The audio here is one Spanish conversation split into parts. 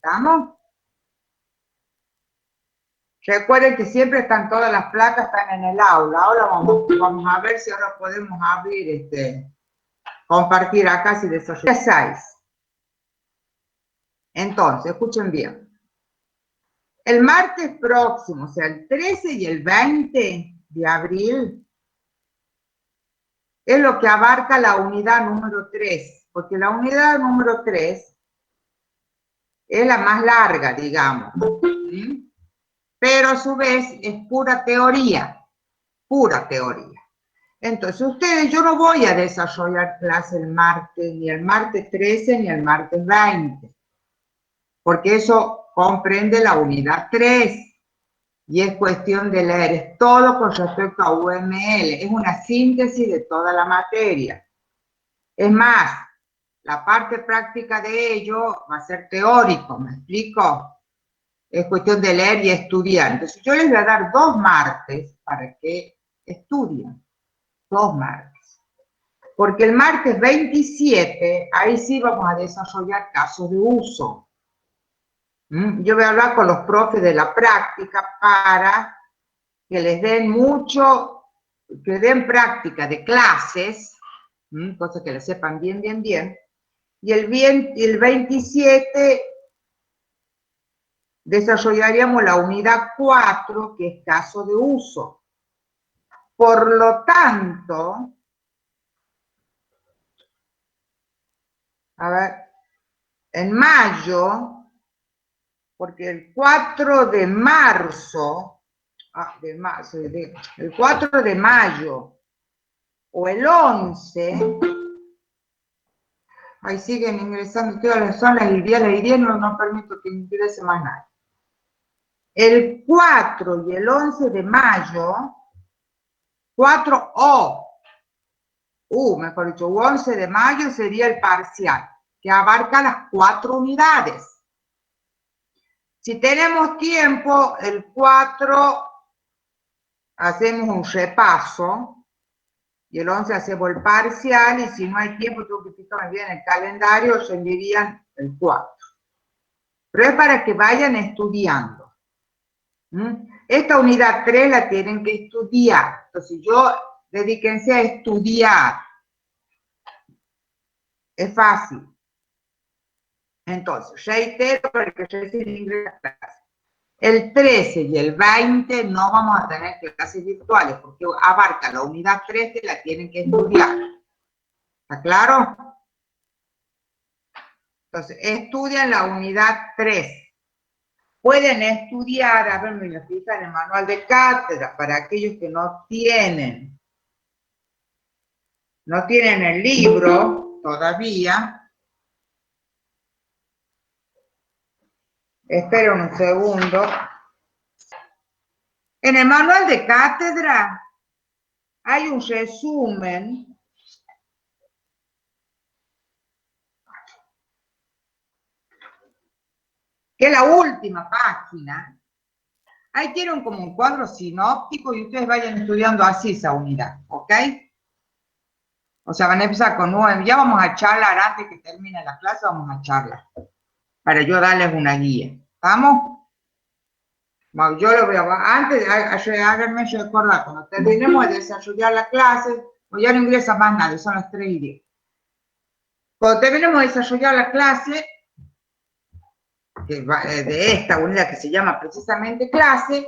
¿Estamos? Recuerden que siempre están todas las placas, están en el aula. Ahora vamos a ver si ahora podemos abrir, compartir acá si desarrolláis. Entonces, escuchen bien. El martes próximo, o sea, el 13 y el 20 de abril, es lo que abarca la unidad número 3, porque la unidad número 3 es la más larga, digamos, ¿sí? Pero a su vez es pura teoría, pura teoría. Entonces, ustedes, yo no voy a desarrollar clase el martes, ni el martes 13, ni el martes 20, porque eso comprende la unidad 3, y es cuestión de leer, es todo con respecto a UML, es una síntesis de toda la materia. Es más, la parte práctica de ello va a ser teórico, ¿me explico? Es cuestión de leer y estudiar. Entonces yo les voy a dar 2 martes para que estudien, 2 martes. Porque el martes 27, ahí sí vamos a desarrollar casos de uso. Yo voy a hablar con los profes de la práctica para que les den mucho, que den práctica de clases, cosas que les sepan bien, bien, bien. Y el 27 desarrollaríamos la unidad 4, que es caso de uso. Por lo tanto, a ver, en mayo, porque el 4 de marzo, el 4 de mayo o el 11, ahí siguen ingresando, son las ideas no permito que ingrese más nadie. El 4 y el 11 de mayo, 4 mejor dicho, 11 de mayo sería el parcial, que abarca las 4 unidades. Si tenemos tiempo, el 4 hacemos un repaso, y el 11 hacemos el parcial, y si no hay tiempo, tengo que fijarme bien en el calendario, se enviarían el 4. Pero es para que vayan estudiando. Esta unidad 3 la tienen que estudiar. Entonces dedíquense a estudiar. Es fácil. Entonces, reitero para que recién ingresen a clase. El 13 y el 20 no vamos a tener clases virtuales porque abarca la unidad 3 que la tienen que estudiar. ¿Está claro? Entonces, estudian la unidad 3. Pueden estudiar, a ver, me lo fijan en el manual de cátedra, para aquellos que no tienen el libro todavía. Esperen un segundo. En el manual de cátedra hay un resumen que es la última página. Ahí tienen como un cuadro sinóptico y ustedes vayan estudiando así esa unidad, ¿ok? O sea, van a empezar con 9. Ya vamos a charlar antes que termine la clase, vamos a charlar para yo darles una guía. ¿Estamos? Bueno, yo lo veo. Antes, háganme recordar, cuando terminemos de desarrollar la clase, pues ya no ingresa más nadie, son las 3:10. Cuando terminemos de desarrollar la clase, de esta unidad que se llama precisamente clase,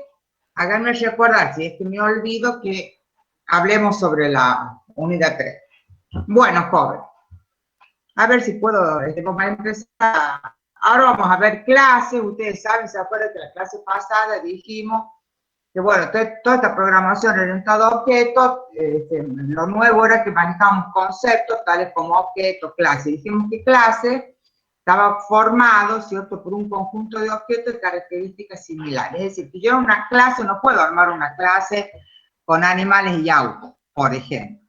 háganme recordar, si es que me olvido, que hablemos sobre la unidad 3. Bueno, joven, a ver si puedo, vamos a empezar. Ahora vamos a ver clases. Ustedes saben, se acuerdan que la clase pasada dijimos que, bueno, toda esta programación orientada a objetos, lo nuevo era que manejamos conceptos tales como objetos, clase. Dijimos que clase estaba formado, ¿cierto?, por un conjunto de objetos de características similares. Es decir, que yo en una clase no puedo armar una clase con animales y autos, por ejemplo.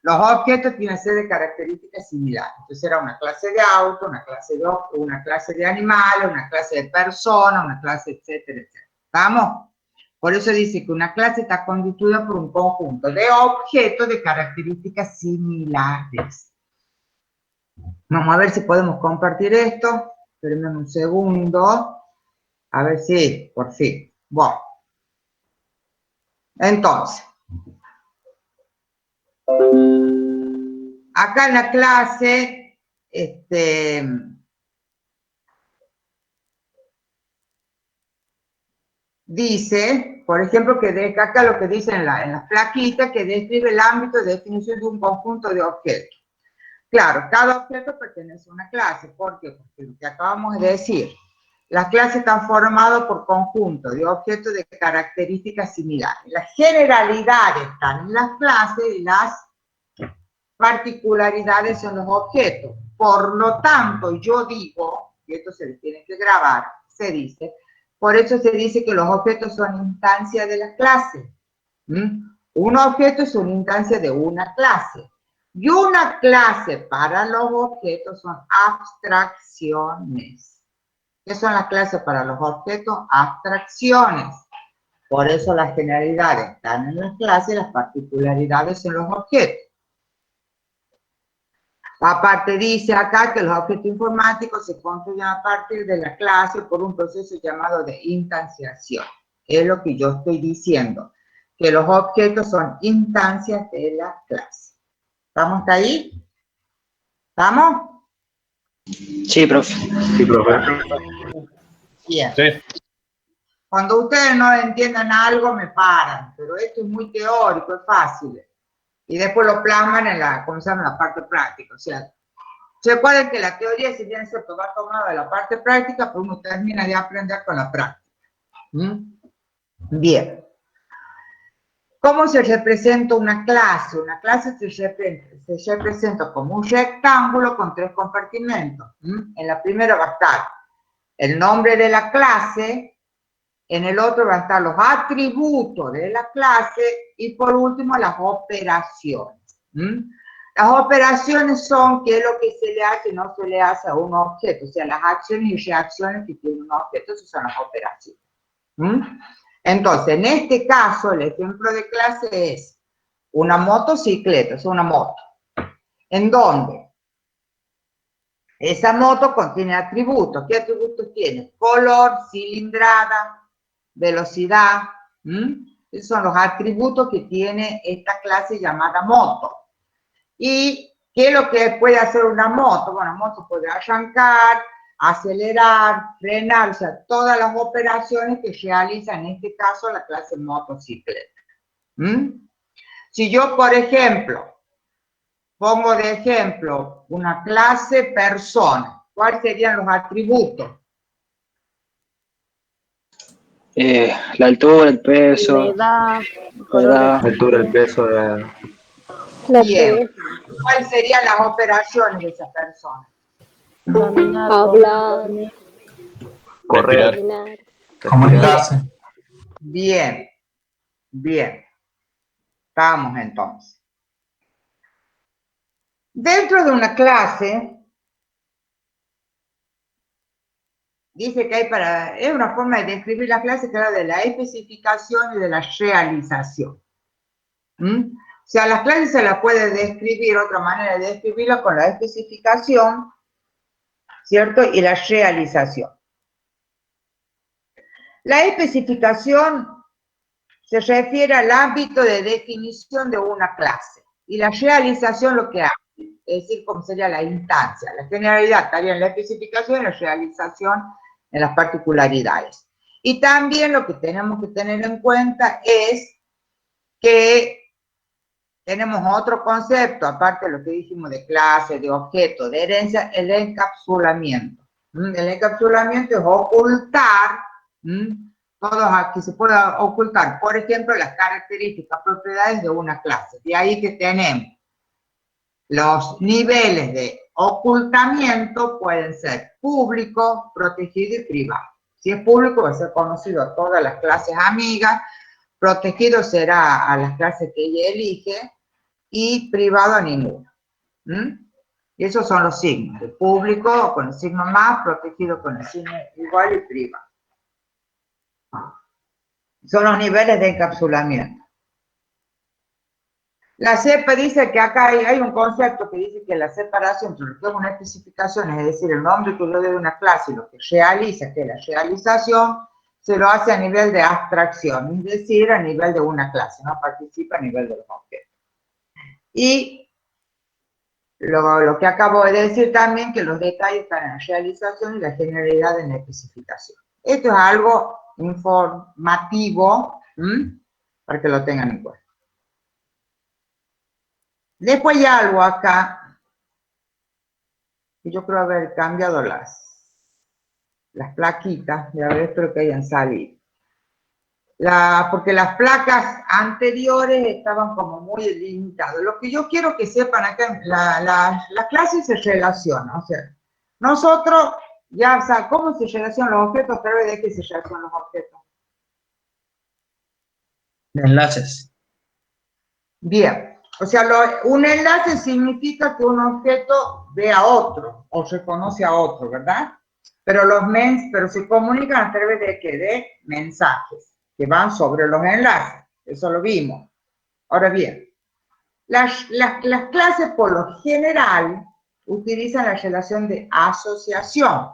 Los objetos tienen que ser de características similares. Entonces era una clase de auto, una clase de animales, una clase de personas, una clase, etcétera, etcétera. ¿Estamos? Por eso dice que una clase está constituida por un conjunto de objetos de características similares. Vamos a ver si podemos compartir esto. Espérenme un segundo. A ver si, por fin. Bueno. Entonces. Acá en la clase, dice, por ejemplo, que acá lo que dice en las plaquitas, que describe el ámbito de definición de un conjunto de objetos. Claro, cada objeto pertenece a una clase. ¿Por qué? Porque lo que acabamos de decir, las clases están formadas por conjuntos de objetos de características similares. Las generalidades están en las clases y las particularidades en los objetos. Por lo tanto, yo digo, y esto se le tiene que grabar, se dice, por eso se dice que los objetos son instancias de la clase. Un objeto es una instancia de una clase. Y una clase para los objetos son abstracciones. ¿Qué son las clases para los objetos? Abstracciones. Por eso las generalidades están en las clases y las particularidades en los objetos. Aparte dice acá que los objetos informáticos se construyen a partir de la clase por un proceso llamado de instanciación. Es lo que yo estoy diciendo, que los objetos son instancias de la clase. ¿Estamos hasta ahí? ¿Estamos? Sí, profe. Sí, profe. Bien. Sí. Cuando ustedes no entiendan algo, me paran, pero esto es muy teórico, es fácil. Y después lo plasman en la, ¿cómo se llama? La parte práctica. O sea, recuerden que la teoría, si bien se va tomada de la parte práctica, pues uno termina de aprender con la práctica. Bien. ¿Cómo se representa una clase? Una clase se representa como un rectángulo con 3 compartimentos. En la primera va a estar el nombre de la clase, en el otro van a estar los atributos de la clase y por último las operaciones. Las operaciones son qué es lo que se le hace y no se le hace a un objeto, o sea, las acciones y reacciones que tiene un objeto, esas son las operaciones. Entonces, en este caso, el ejemplo de clase es una motocicleta, es una moto, en donde esa moto contiene atributos. ¿Qué atributos tiene? Color, cilindrada, velocidad. Esos son los atributos que tiene esta clase llamada moto. ¿Y qué es lo que puede hacer una moto? Bueno, una moto puede arrancar, acelerar, frenar, o sea, todas las operaciones que realiza en este caso la clase motocicleta. Si yo, por ejemplo, pongo de ejemplo una clase persona, ¿cuáles serían los atributos? La altura, el peso, La la edad. La altura, el peso, Bien. ¿Cuáles serían las operaciones de esa persona? caminar, hablar, correr, caminar, comunicarse. Bien, bien. Vamos entonces. Dentro de una clase, dice que hay es una forma de describir la clase que habla de la especificación y de la realización. O sea, las clases se las puede describir, otra manera de describirla con la especificación, ¿cierto? Y la realización. La especificación se refiere al ámbito de definición de una clase y la realización lo que hace, es decir, cómo sería la instancia. La generalidad estaría en la especificación y la realización en las particularidades. Y también lo que tenemos que tener en cuenta es que tenemos otro concepto, aparte de lo que dijimos de clase, de objeto, de herencia, el encapsulamiento. El encapsulamiento es ocultar todo que se pueda ocultar, por ejemplo, las características, propiedades de una clase. De ahí que tenemos los niveles de ocultamiento pueden ser público, protegido y privado. Si es público, va a ser conocido a todas las clases amigas, protegido será a las clases que ella elige y privado a ninguno. Y esos son los signos, de público con el signo más, protegido con el signo igual y privado. Son los niveles de encapsulamiento. La cepa dice que acá hay un concepto que dice que la separación entre lo que es una especificación, es decir, el nombre que yo doy de una clase y lo que realiza, que es la realización, se lo hace a nivel de abstracción, es decir, a nivel de una clase, no participa a nivel de los objetos. Y lo que acabo de decir también, que los detalles están en la realización y la generalidad en la especificación. Esto es algo informativo, para que lo tengan en cuenta. Después hay algo acá, que yo creo haber cambiado las plaquitas, y a ver, espero que hayan salido. Porque las placas anteriores estaban como muy limitadas. Lo que yo quiero que sepan acá, la clase se relaciona, o sea, nosotros ya, o sea, ¿cómo se relacionan los objetos? A través de qué se relacionan los objetos. Enlaces. Bien, o sea, un enlace significa que un objeto ve a otro, o se conoce a otro, ¿verdad? Pero se comunican a través de qué? De mensajes que van sobre los enlaces. Eso lo vimos. Ahora bien, las clases por lo general utilizan la relación de asociación.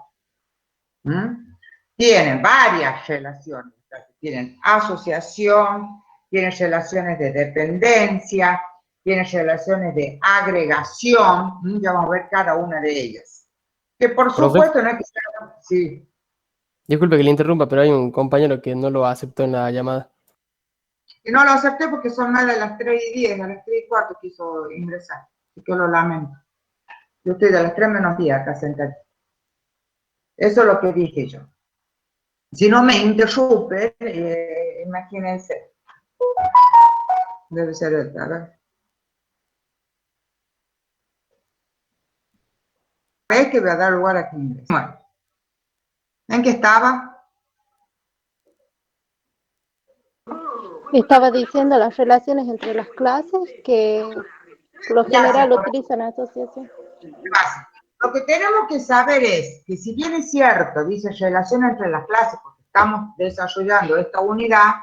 Tienen varias relaciones. Tienen asociación, tienen relaciones de dependencia, tienen relaciones de agregación. Ya vamos a ver cada una de ellas. Que por Profe, supuesto no es que sea... Sí. disculpe que le interrumpa, pero hay un compañero que no lo aceptó en la llamada. Y no lo acepté porque son más de las 3:10, a las 3:15 quiso ingresar. Así que lo lamento. Yo estoy de las 3 menos 10 acá sentada. Eso es lo que dije yo. Si no me interrumpe, imagínense. Debe ser esta, a ver. Es que voy a dar lugar a que ingrese. Bueno, ¿en qué estaba? Estaba diciendo las relaciones entre las clases que por lo general utilizan asociación. Lo que tenemos que saber es que si bien es cierto, dice relación entre las clases, porque estamos desarrollando esta unidad,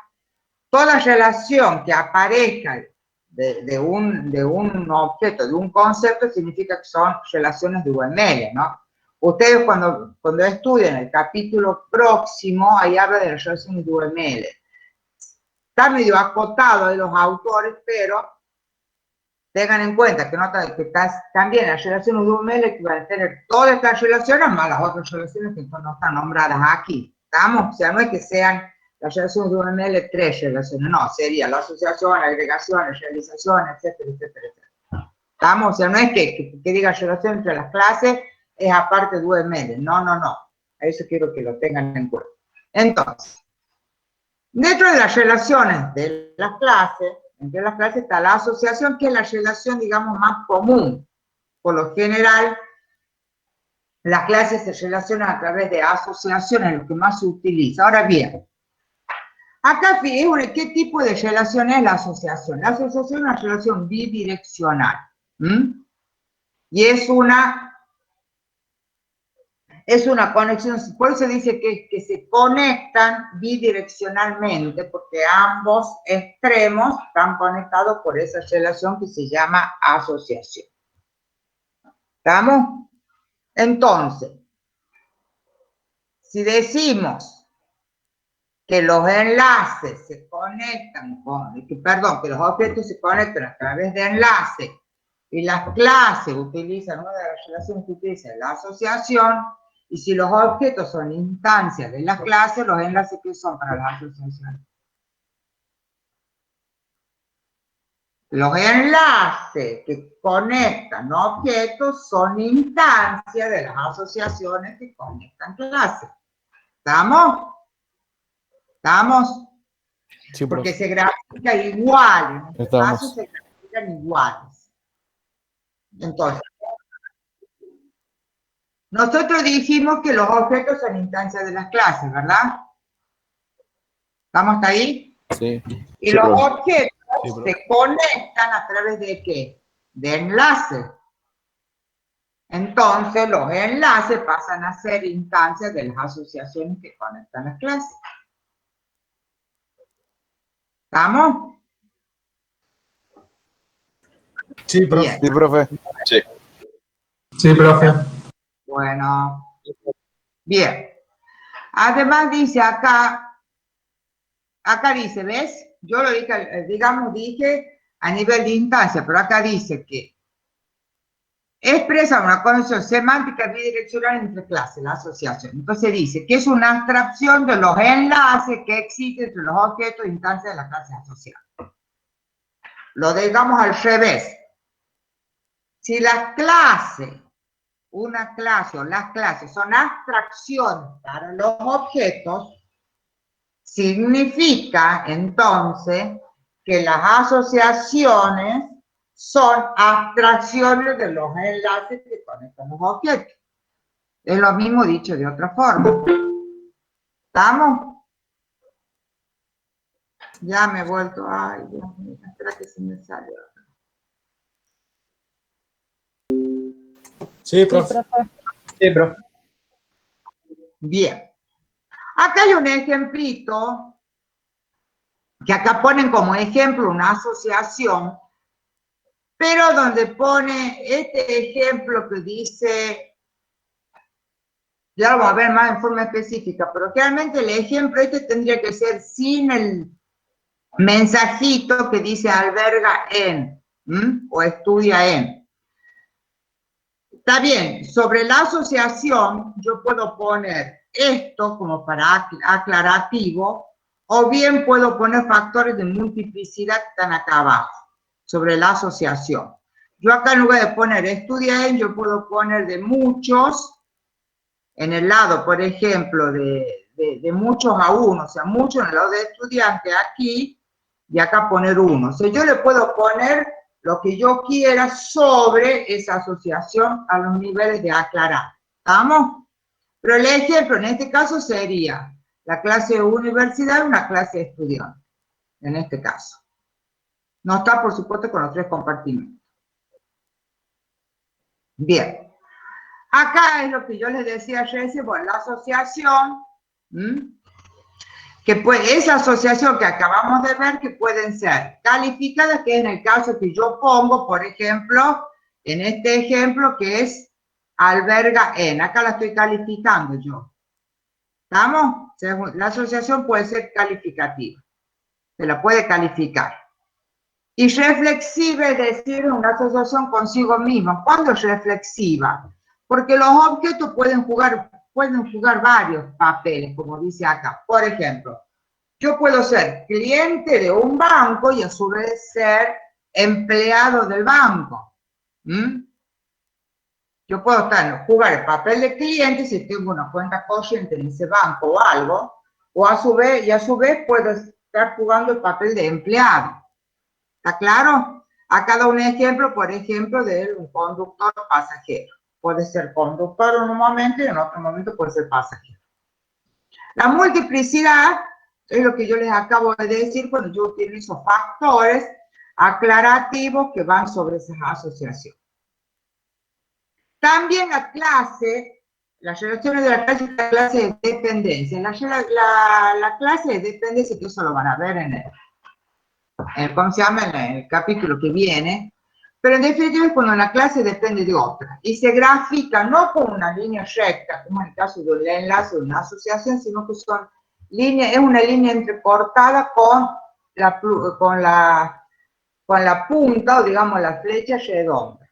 toda relación que aparezca de un objeto, de un concepto, significa que son relaciones de UML, ¿no? Ustedes cuando estudian el capítulo próximo, ahí habla de las relaciones de UML. Está medio acotado de los autores, pero tengan en cuenta que, también las relaciones de UML que van a tener todas estas relaciones, más las otras relaciones que no están nombradas aquí. ¿Estamos? O sea, no es que sean las relaciones de UML 3 relaciones, no, sería la asociación, la agregación, la realización, etcétera, etcétera, etcétera. ¿Estamos? O sea, no es que diga relación entre las clases, es aparte de UML. No, no, no. A eso quiero que lo tengan en cuenta. Entonces, dentro de las relaciones de las clases, entre las clases está la asociación, que es la relación, digamos, más común. Por lo general, las clases se relacionan a través de asociaciones, lo que más se utiliza. Ahora bien, acá fíjense qué tipo de relación es la asociación. La asociación es una relación bidireccional. Y es una conexión, por eso dice que se conectan bidireccionalmente, porque ambos extremos están conectados por esa relación que se llama asociación. ¿Estamos? Entonces, si decimos que los enlaces se conectan que los objetos se conectan a través de enlaces y las clases utilizan, una de las relaciones que utiliza la asociación, y si los objetos son instancias de las clases, los enlaces que son para las asociaciones. Los enlaces que conectan objetos son instancias de las asociaciones que conectan clases. ¿Estamos? ¿Estamos? Sí, Porque profe. se grafica igual, en este Estamos. caso se grafican iguales. Entonces, nosotros dijimos que los objetos son instancias de las clases, ¿verdad? ¿Estamos hasta ahí? Sí. Y Sí, los profe. objetos Sí, profe. se conectan a través de ¿qué? De enlaces. Entonces, los enlaces pasan a ser instancias de las asociaciones que conectan las clases. ¿Estamos? Sí, profe. Bien. Sí, profe. Sí. Sí, profe. Bueno, bien. Además dice acá dice, ¿ves? Yo lo dije, digamos, dije a nivel de instancia, pero acá dice que expresa una conexión semántica bidireccional entre clases, la asociación. Entonces dice que es una abstracción de los enlaces que existen entre los objetos e instancias de la clase asociada. Lo digamos al revés. Si las clases, una clase o las clases son abstracciones para los objetos, significa entonces que las asociaciones son abstracciones de los enlaces que conectan los objetos. Es lo mismo dicho de otra forma. ¿Estamos? Ya me he vuelto. Ay, Dios mío, espera que se me salió. Sí, profe. Sí, profe. Bien. Acá hay un ejemplito que acá ponen como ejemplo una asociación, pero donde pone este ejemplo que dice, ya lo vamos a ver más en forma específica, pero realmente el ejemplo este tendría que ser sin el mensajito que dice alberga en, o estudia en. Está bien, sobre la asociación yo puedo poner esto como para aclarativo, o bien puedo poner factores de multiplicidad que están acá abajo, sobre la asociación. Yo acá en lugar de poner estudia en, yo puedo poner de muchos, en el lado, por ejemplo, de muchos a uno, o sea, muchos en el lado de estudiante aquí, y acá poner uno. O sea, yo le puedo poner lo que yo quiera sobre esa asociación a los niveles de aclarar. ¿Estamos? Pero el ejemplo en este caso sería la clase de universidad, una clase de estudiante, en este caso. No está, por supuesto, con los tres compartimentos. Bien. Acá es lo que yo les decía ayer, bueno, la asociación, que puede, esa asociación que acabamos de ver, que pueden ser calificadas, que es en el caso que yo pongo, por ejemplo, en este ejemplo que es alberga en, acá la estoy calificando yo. ¿Estamos? La asociación puede ser calificativa, se la puede calificar. Y reflexiva es decir, una asociación consigo misma. ¿Cuándo es reflexiva? Porque los objetos pueden jugar varios papeles, como dice acá. Por ejemplo, yo puedo ser cliente de un banco y a su vez ser empleado del banco. Yo puedo jugar el papel de cliente si tengo una cuenta corriente en ese banco o algo, o a su vez puedo estar jugando el papel de empleado. ¿Está claro? Acá da un ejemplo, por ejemplo, de un conductor pasajero. Puede ser conductor en un momento y en otro momento puede ser pasajero. La multiplicidad es lo que yo les acabo de decir cuando yo utilizo factores aclarativos que van sobre esas asociaciones. También la clase, las relaciones de la clase de dependencia. La clase de dependencia, que eso lo van a ver en ¿cómo se llama? En el capítulo que viene, pero en definitiva es cuando una clase depende de otra y se grafica no con una línea recta, como en el caso de un enlace o una asociación, sino que son líneas, es una línea entrecortada con la punta o digamos la flecha redonda.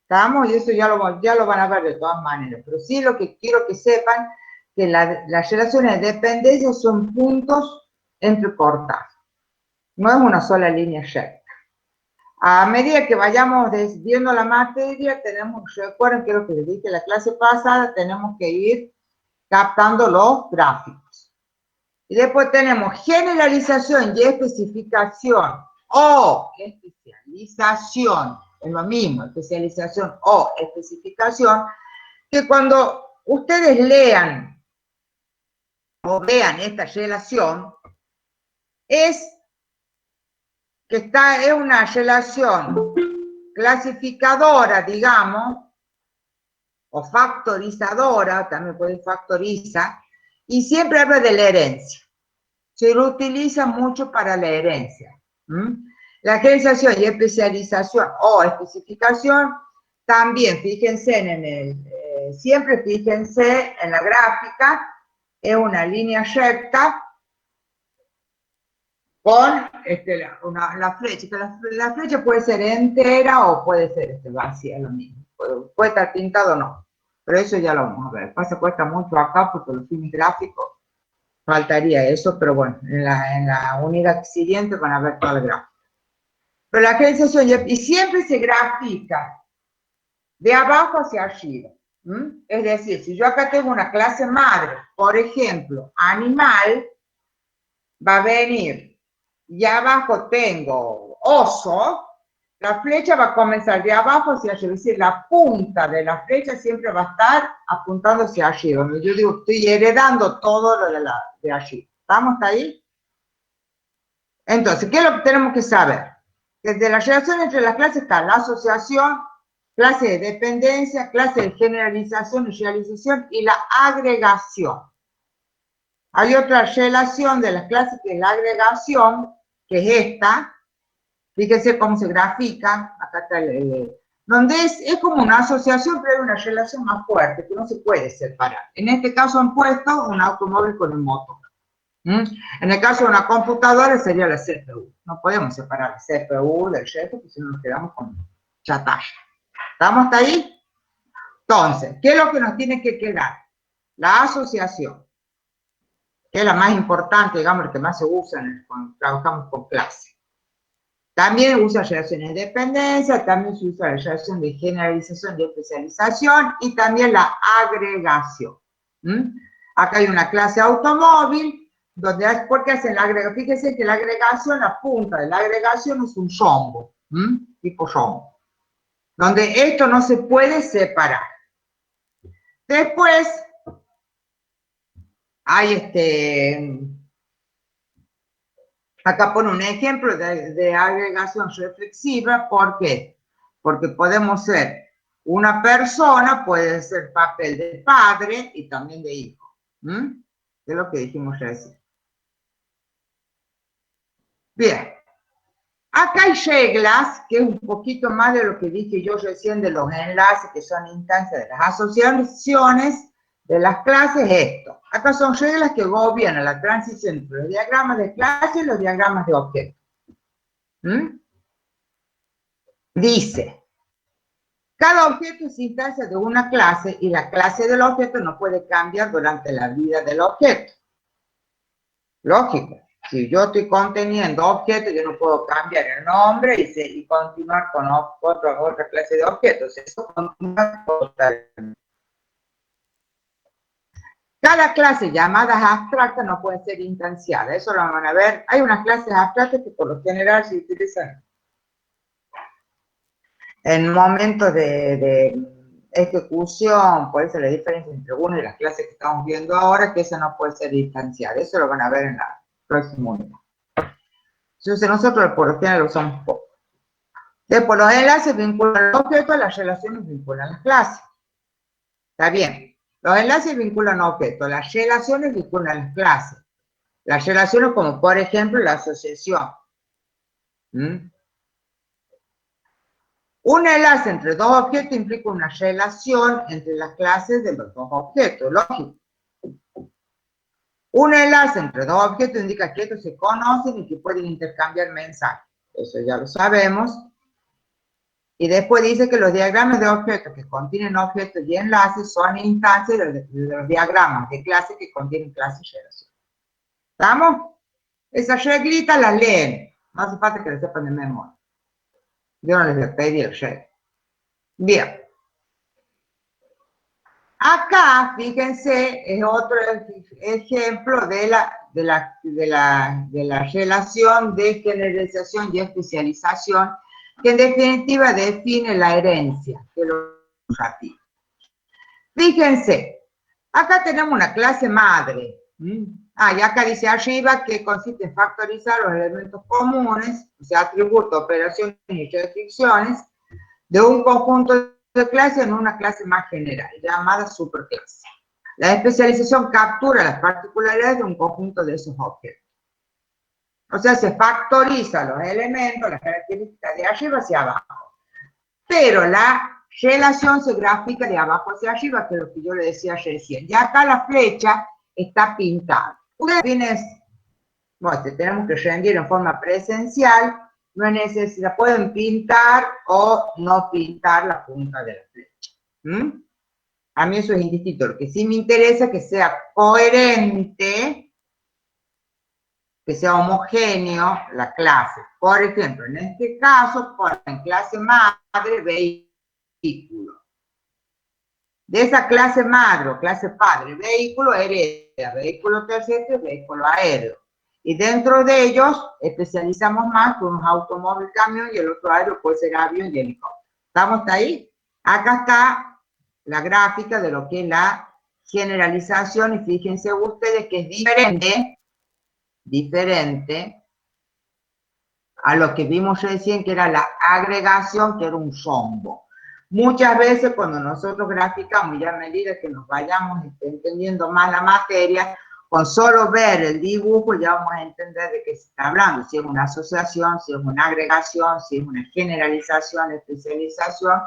¿Estamos? Y eso ya lo van a ver de todas maneras, pero sí lo que quiero que sepan que las relaciones de dependencia son puntos entrecortados. No es una sola línea recta. A medida que vayamos viendo la materia, recuerden que lo que les dije la clase pasada, tenemos que ir captando los gráficos. Y después tenemos generalización y especificación o especialización, es lo mismo, especialización o especificación, que cuando ustedes lean o vean esta relación, es una relación clasificadora, digamos, o factorizadora, también puede factorizar, y siempre habla de la herencia. Se lo utiliza mucho para la herencia. La generalización y especialización o especificación, también fíjense siempre fíjense en la gráfica, es una línea recta con la flecha. La flecha puede ser entera o puede ser vacía, lo mismo. Puede estar pintado o no, pero eso ya lo vamos a ver. Pasa, cuesta mucho acá porque los fines gráficos faltaría eso, pero bueno, en la unidad siguiente van a ver todo el gráfico. Pero la generalización, y siempre se grafica de abajo hacia arriba. Es decir, si yo acá tengo una clase madre, por ejemplo, animal, va a venir, y abajo tengo oso, la flecha va a comenzar de abajo hacia arriba, es decir, la punta de la flecha siempre va a estar apuntando hacia arriba. Yo digo, estoy heredando todo lo de allí. ¿Estamos ahí? Entonces, ¿qué es lo que tenemos que saber? Desde la relación entre las clases está la asociación, clase de dependencia, clase de generalización y realización y la agregación. Hay otra relación de las clases que es la agregación, que es esta. Fíjense cómo se grafica. Acá está donde es como una asociación, pero hay una relación más fuerte que no se puede separar. En este caso han puesto un automóvil con el motor. En el caso de una computadora sería la CPU. No podemos separar la CPU del resto, porque si no nos quedamos con chatarra. ¿Estamos hasta ahí? Entonces, ¿qué es lo que nos tiene que quedar? La asociación, que es la más importante, digamos, la que más se usa cuando trabajamos con clase. También usa relaciones de dependencia, también se usa la relación de generalización y especialización, y también la agregación. Acá hay una clase automóvil, donde ¿por qué hacen la agregación? Fíjense que la agregación, la punta de la agregación es un rombo, tipo rombo, donde esto no se puede separar. Después, hay acá pone un ejemplo de agregación reflexiva. ¿Por qué? Porque podemos ser una persona, puede ser papel de padre y también de hijo. Es lo que dijimos recién. Bien. Acá hay reglas, que es un poquito más de lo que dije yo recién de los enlaces, que son instancias de las asociaciones de las clases, esto. Acá son reglas que gobiernan la transición entre los diagramas de clase y los diagramas de objeto. Dice, cada objeto es instancia de una clase y la clase del objeto no puede cambiar durante la vida del objeto. Lógico. Si yo estoy conteniendo objetos, yo no puedo cambiar el nombre y continuar con otra clase de objetos. Eso continúa totalmente. Cada clase llamadas abstractas no puede ser instanciada. Eso lo van a ver. Hay unas clases abstractas que por lo general se utilizan en momentos de ejecución. Por eso la diferencia entre una y las clases que estamos viendo ahora, que eso no puede ser instanciada. Eso lo van a ver en la próxima unidad. Entonces nosotros por lo general lo usamos poco. Después los enlaces vinculan los objetos, las relaciones vinculan las clases. Está bien. Los enlaces vinculan objetos, las relaciones vinculan las clases. Las relaciones como por ejemplo la asociación. Un enlace entre dos objetos implica una relación entre las clases de los dos objetos, lógico. Un enlace entre dos objetos indica que estos se conocen y que pueden intercambiar mensajes. Eso ya lo sabemos. Y después dice que los diagramas de objetos que contienen objetos y enlaces son instancias de los diagramas de clase que contienen clases y relaciones. ¿Estamos? Esas reglitas las leen. No hace falta que las sepan de memoria. Yo no les voy a pedir el reg. Bien. Acá, fíjense, es otro ejemplo de la relación de generalización y especialización, que en definitiva define la herencia de los objetivos. Fíjense, acá tenemos una clase madre. Y acá dice arriba que consiste en factorizar los elementos comunes, o sea, atributos, operaciones y restricciones de un conjunto de clases en una clase más general, llamada superclase. La especialización captura las particularidades de un conjunto de esos objetos. O sea, se factoriza los elementos, las características de arriba hacia abajo. Pero la relación se grafica de abajo hacia arriba, que es lo que yo le decía recién. Y acá la flecha está pintada. Bueno, si tenemos que rendir en forma presencial, no es necesidad, pueden pintar o no pintar la punta de la flecha. A mí eso es indistinto. Lo que sí me interesa es que sea coherente, que sea homogéneo la clase. Por ejemplo, en este caso, ponen clase madre, vehículo. De esa clase madre o clase padre, vehículo, hereda, vehículo terrestre, vehículo aéreo. Y dentro de ellos especializamos más con un automóvil, camión, y el otro aéreo puede ser avión y helicóptero. ¿Estamos hasta ahí? Acá está la gráfica de lo que es la generalización, y fíjense ustedes que es diferente a lo que vimos recién, que era la agregación, que era un rombo. Muchas veces cuando nosotros graficamos, ya a medida que nos vayamos entendiendo más la materia, con solo ver el dibujo ya vamos a entender de qué se está hablando, si es una asociación, si es una agregación, si es una generalización, especialización,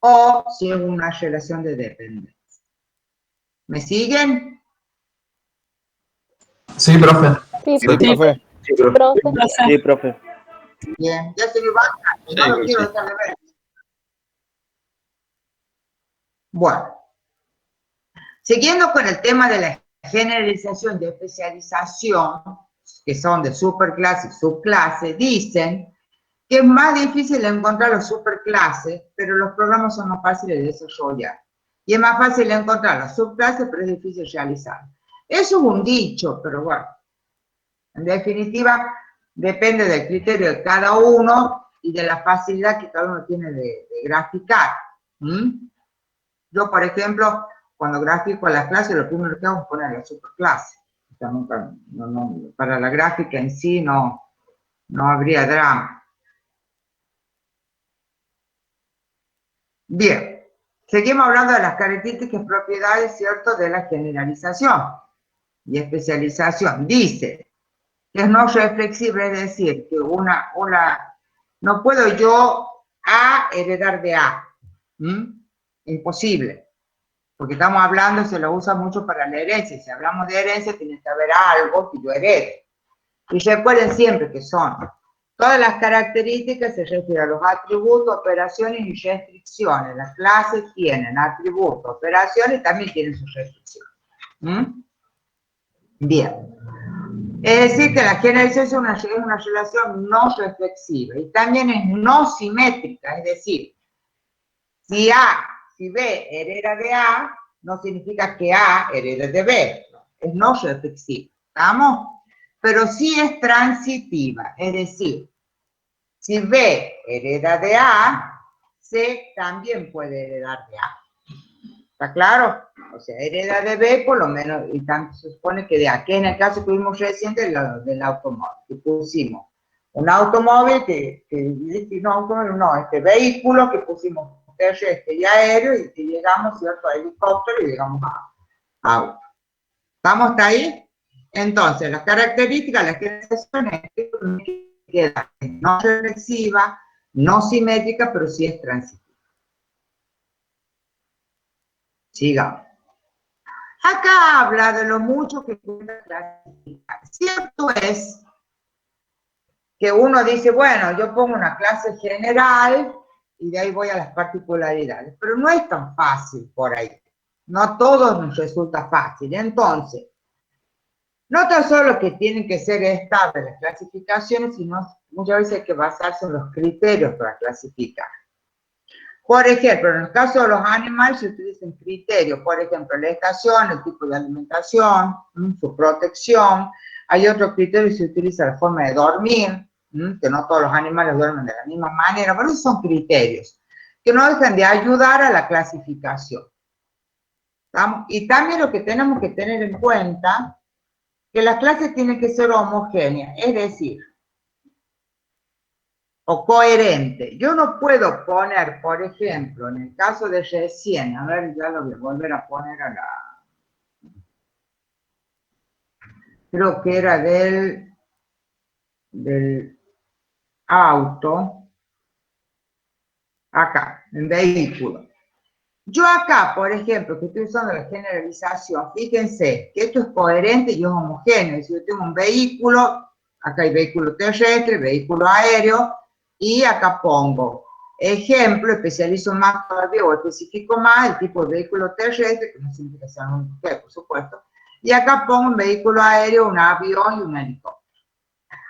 o si es una relación de dependencia. ¿Me siguen? Sí, profe. Sí, Sí, profe. profe. Sí, profe. Bien, ya se me va, no lo quiero dejar de ver. Bueno, siguiendo con el tema de la generalización y especialización, que son de superclase y subclase, dicen que es más difícil encontrar los superclases, pero los programas son más fáciles de desarrollar. Y es más fácil encontrar las subclases, pero es difícil realizar. Eso es un dicho, pero bueno, en definitiva, depende del criterio de cada uno y de la facilidad que cada uno tiene de graficar. Yo, por ejemplo, cuando grafico la clase, lo primero que hago es poner la superclase. O sea, para la gráfica en sí no habría drama. Bien, seguimos hablando de las características y propiedades, ¿cierto?, de la generalización y especialización. Dice que es no reflexible, es decir, que no puedo yo A heredar de A. Imposible. Porque estamos hablando, se lo usa mucho para la herencia. Si hablamos de herencia, tiene que haber algo que yo herede. Y recuerden siempre que son todas las características, se refieren a los atributos, operaciones y restricciones. Las clases tienen atributos, operaciones y también tienen sus restricciones. Bien. Es decir, que la generalización es una relación no reflexiva y también es no simétrica. Es decir, si B hereda de A, no significa que A herede de B. Es no reflexiva. ¿Estamos? Pero sí es transitiva. Es decir, si B hereda de A, C también puede heredar de A. ¿Está claro? O sea, hereda de B por lo menos, y tanto se supone que de A, que en el caso que vimos reciente del automóvil, que pusimos un automóvil este vehículo que pusimos terrestre y aéreo, y que llegamos, ¿cierto?, a helicóptero y llegamos a auto. ¿Estamos hasta ahí? Entonces, las características, las que queda no reflexiva, no simétrica, pero sí es transitiva. Sigamos. Acá habla de lo mucho que cuesta clasificar. Cierto es que uno dice, bueno, yo pongo una clase general y de ahí voy a las particularidades, pero no es tan fácil por ahí. No a todos nos resulta fácil. Entonces, no tan solo que tienen que ser estables las clasificaciones, sino muchas veces hay que basarse en los criterios para clasificar. Por ejemplo, en el caso de los animales se utilizan criterios, por ejemplo, la estación, el tipo de alimentación, su protección. Hay otros criterios que se utiliza la forma de dormir, que no todos los animales duermen de la misma manera, pero esos son criterios que no dejan de ayudar a la clasificación. ¿Estamos? Y también lo que tenemos que tener en cuenta, que las clases tienen que ser homogéneas, es decir, o coherente. Yo no puedo poner, por ejemplo, en el caso de recién, a ver, ya lo voy a volver a poner a creo que era del del auto, acá, en vehículo. Yo acá, por ejemplo, que estoy usando la generalización, fíjense que esto es coherente y es homogéneo. Si yo tengo un vehículo, acá hay vehículo terrestre, vehículo aéreo, y acá pongo ejemplo, especializo más todavía o especifico más el tipo de vehículo terrestre, que no significa que sea un único, por supuesto, y acá pongo un vehículo aéreo, un avión y un helicóptero.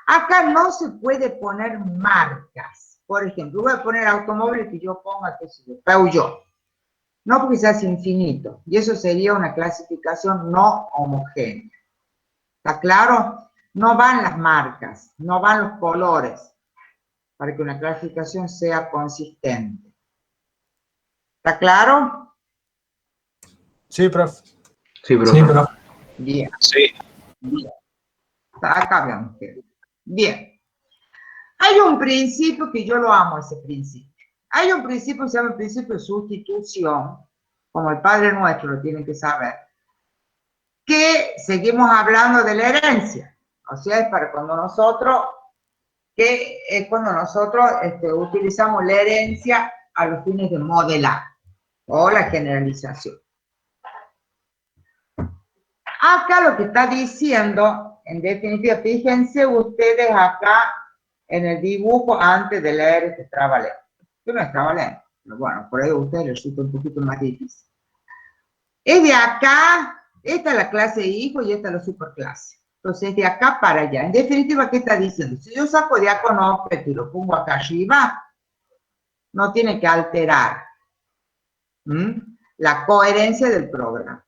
Acá no se puede poner marcas. Por ejemplo, voy a poner automóviles que yo ponga, qué sé yo, Peugeot. No porque se hace infinito, y eso sería una clasificación no homogénea. ¿Está claro? No van las marcas, no van los colores, para que una clasificación sea consistente. ¿Está claro? Sí, profe. Sí, profe. Sí, profe. Bien. Sí. Bien. Acá veamos. Bien. Hay un principio que yo lo amo, ese principio. Hay un principio que se llama el principio de sustitución, como el Padre Nuestro lo tienen que saber, que seguimos hablando de la herencia. O sea, es para cuando nosotros, utilizamos la herencia a los fines de modelar o la generalización. Acá lo que está diciendo, en definitiva, fíjense ustedes acá en el dibujo antes de leer este trabalengua. Yo no es trabalengua, pero bueno, por ahí a ustedes les resulta un poquito más difícil. Es de acá, esta es la clase de hijo y esta es la superclase. Entonces, de acá para allá. En definitiva, ¿qué está diciendo? Si yo saco de acá un objeto y lo pongo acá arriba, no tiene que alterar la coherencia del programa.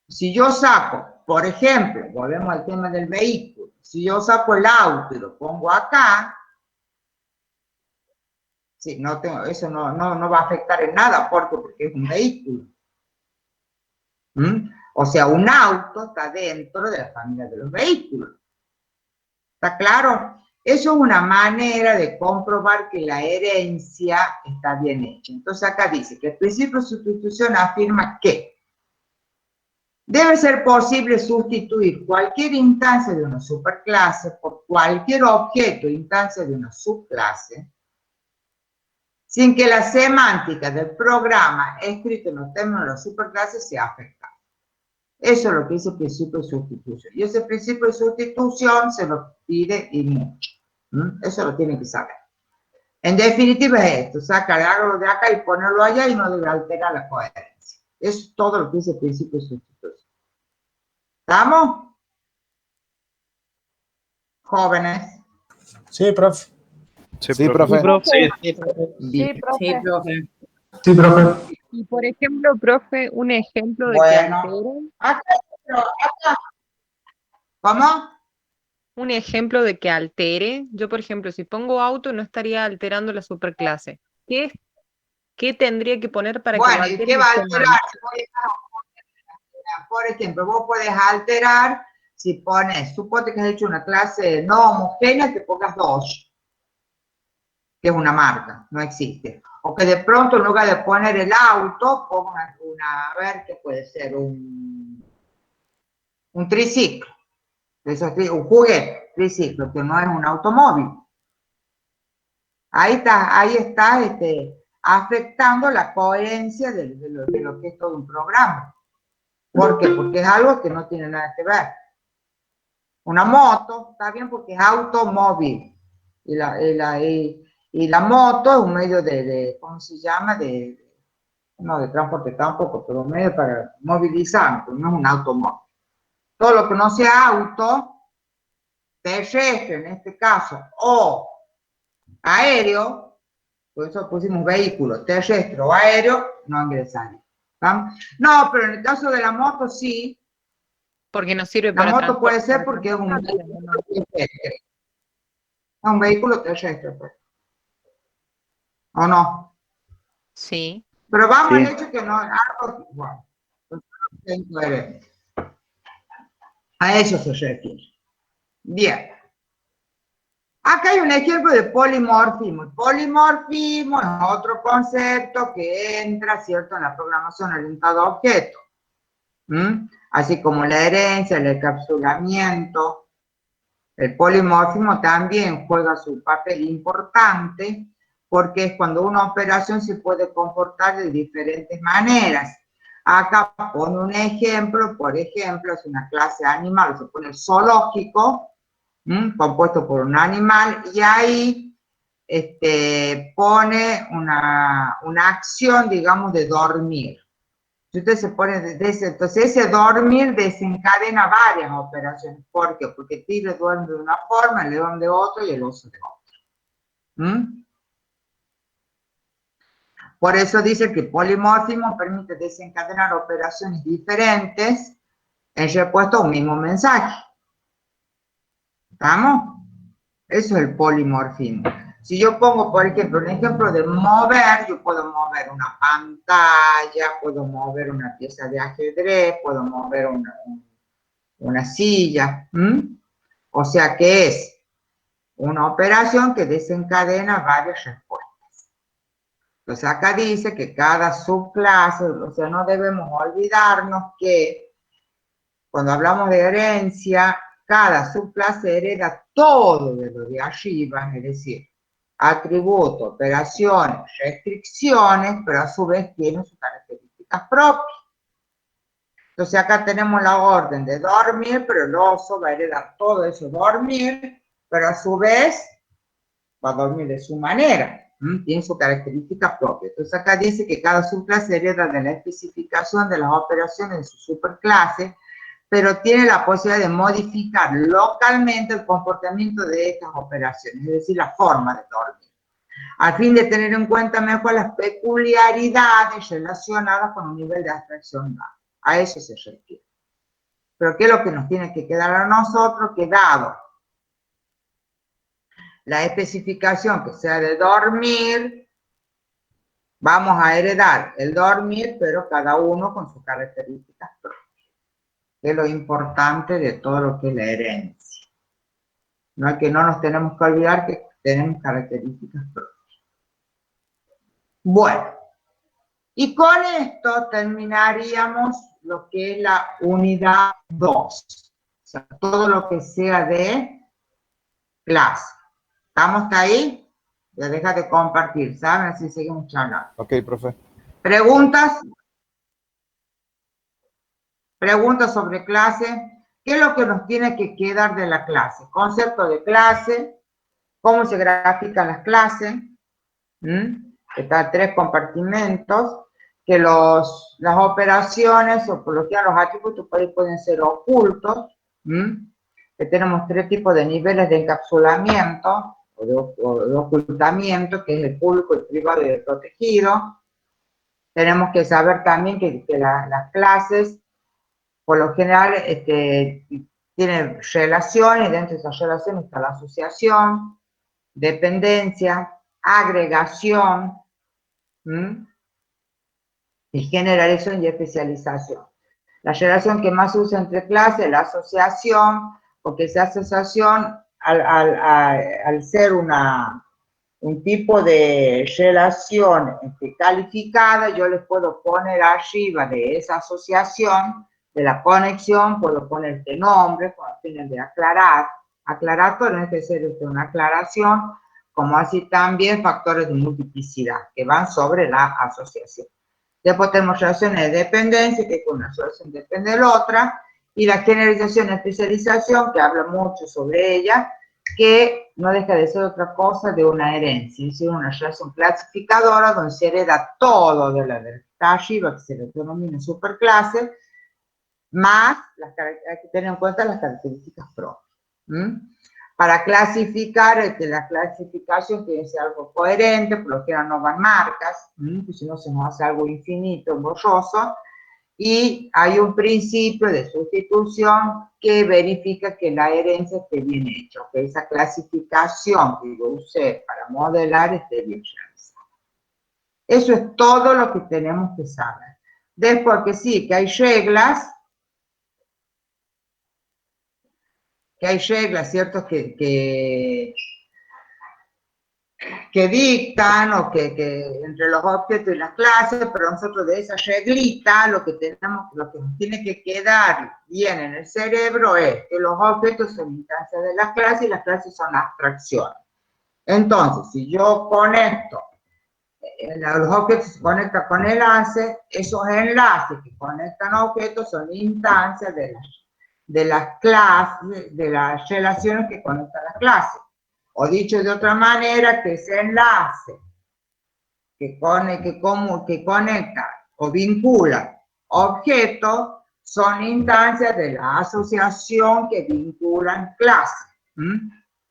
Si yo saco, por ejemplo, volvemos al tema del vehículo, si yo saco el auto y lo pongo acá, sí, eso no va a afectar en nada porque es un vehículo. O sea, un auto está dentro de la familia de los vehículos. ¿Está claro? Eso es una manera de comprobar que la herencia está bien hecha. Entonces acá dice que el principio de sustitución afirma que debe ser posible sustituir cualquier instancia de una superclase por cualquier objeto o instancia de una subclase sin que la semántica del programa escrito en los términos de la superclase sea afectada. Eso es lo que dice el principio de sustitución. Y ese principio de sustitución se lo pide y mucho. Eso lo tienen que saber. En definitiva es esto, sacarlo de acá y ponerlo allá y no debe alterar la coherencia. Eso es todo lo que dice el principio de sustitución. ¿Estamos? Jóvenes. Sí, profe. Sí, profe. Sí, Bien. Sí, profe. Sí, profe. Y por ejemplo, profe, un ejemplo de que Bueno. alteren, Acá. ¿Cómo? un ejemplo de que altere. Yo, por ejemplo, si pongo auto, no estaría alterando la superclase. ¿Qué tendría que poner para que lo Bueno, ¿y altere qué y va a esté alterar? mal? Por ejemplo, vos podés alterar si pones, suponte que has hecho una clase no homogénea, que pongas 2, que es una marca, no existe. O que de pronto en lugar de poner el auto, pongas a ver, ¿qué puede ser? Un triciclo. Un juguete, triciclo, que no es un automóvil. Ahí está afectando la coherencia de lo que es todo un programa. ¿Por qué? Porque es algo que no tiene nada que ver. Una moto está bien porque es automóvil. Y la moto es un medio ¿cómo se llama? No, de transporte tampoco, pero un medio para movilizar, no es un automóvil. Todo lo que no sea auto, terrestre en este caso, o aéreo, por eso pusimos vehículo, terrestre o aéreo, no ingresaría. ¿Vamos? No, pero en el caso de la moto sí. Porque no sirve La para moto puede ser para porque es un transportarse, vehículo ¿no? terrestre. Es un vehículo terrestre, pues. ¿O no? Sí. Pero vamos al Sí. hecho que no es algo igual. A eso se refiere. Bien. Acá hay un ejemplo de polimorfismo. El polimorfismo es otro concepto que entra, ¿cierto?, en la programación orientada a objetos. Así como la herencia, el encapsulamiento. El polimorfismo también juega su papel importante porque es cuando una operación se puede comportar de diferentes maneras. Acá pone un ejemplo, por ejemplo, es una clase animal, se pone el zoológico, compuesto por un animal, y ahí pone una acción, digamos, de dormir. Si usted se pone entonces ese dormir desencadena varias operaciones. ¿Por qué? Porque el tigre duerme de una forma, el león de otra y el oso de otra. Por eso dice que el polimorfismo permite desencadenar operaciones diferentes en respuesta a un mismo mensaje. ¿Estamos? Eso es el polimorfismo. Si yo pongo, por ejemplo, un ejemplo de mover, yo puedo mover una pantalla, puedo mover una pieza de ajedrez, puedo mover una silla. O sea que es una operación que desencadena varias respuestas. Entonces acá dice que cada subclase, o sea, no debemos olvidarnos que cuando hablamos de herencia, cada subclase hereda todo de lo de arriba, es decir, atributos, operaciones, restricciones, pero a su vez tienen sus características propias. Entonces acá tenemos la orden de dormir, pero el oso va a heredar todo eso dormir, pero a su vez va a dormir de su manera, tiene su característica propia. Entonces acá dice que cada subclase hereda de la especificación de las operaciones de su superclase, pero tiene la posibilidad de modificar localmente el comportamiento de estas operaciones, es decir, la forma de dormir, a fin de tener en cuenta mejor las peculiaridades relacionadas con un nivel de abstracción dado. A eso se refiere. Pero ¿qué es lo que nos tiene que quedar a nosotros? Que dado la especificación que sea de dormir, vamos a heredar el dormir, pero cada uno con sus características propias. Es lo importante de todo lo que es la herencia. No es que no nos tenemos que olvidar que tenemos características propias. Bueno, y con esto terminaríamos lo que es la unidad 2. O sea, todo lo que sea de clase. ¿Estamos hasta ahí? Ya deja de compartir, ¿saben? Así seguimos charlando. Ok, profe. ¿Preguntas? ¿Preguntas sobre clase? ¿Qué es lo que nos tiene que quedar de la clase? Concepto de clase, cómo se grafican las clases, están 3 compartimentos, que las operaciones o por lo que los atributos pueden ser ocultos, que tenemos 3 tipos de niveles de encapsulamiento o de ocultamiento, que es el público, el privado y el protegido. Tenemos que saber también que las clases, por lo general, tienen relaciones, y dentro de esas relaciones está la asociación, dependencia, agregación, y generalización y especialización. La relación que más se usa entre clases es la asociación, porque esa asociación, al ser un tipo de relación calificada, yo les puedo poner arriba de esa asociación, de la conexión, puedo poner este nombre, con fines de aclarar, aclaratorio, no es que ser una aclaración, como así también factores de multiplicidad, que van sobre la asociación. Después tenemos relaciones de dependencia, que una asociación depende de la otra, y la generalización y especialización, que habla mucho sobre ella, que no deja de ser otra cosa de una herencia, es decir, una relación clasificadora donde se hereda todo de la del arriba, que se le denomina superclase, más hay que tener en cuenta las características propias. Para clasificar, la clasificación tiene que ser algo coherente, por lo que no van marcas, pues si no se nos hace algo infinito, borroso, y hay un principio de sustitución que verifica que la herencia esté bien hecha, que esa clasificación que yo usé para modelar esté bien realizada. Eso es todo lo que tenemos que saber. Después que sí, que hay reglas, ¿cierto? Que que dictan o que entre los objetos y las clases, pero nosotros de esa reglita lo que nos tiene que quedar bien en el cerebro es que los objetos son instancias de las clases y las clases son abstracciones. Entonces, si yo conecto, los objetos se conectan con enlaces, esos enlaces que conectan objetos son instancias de las clases, de las relaciones que conectan las clases. O dicho de otra manera, que ese enlace que conecta o vincula objetos son instancias de la asociación que vinculan clases.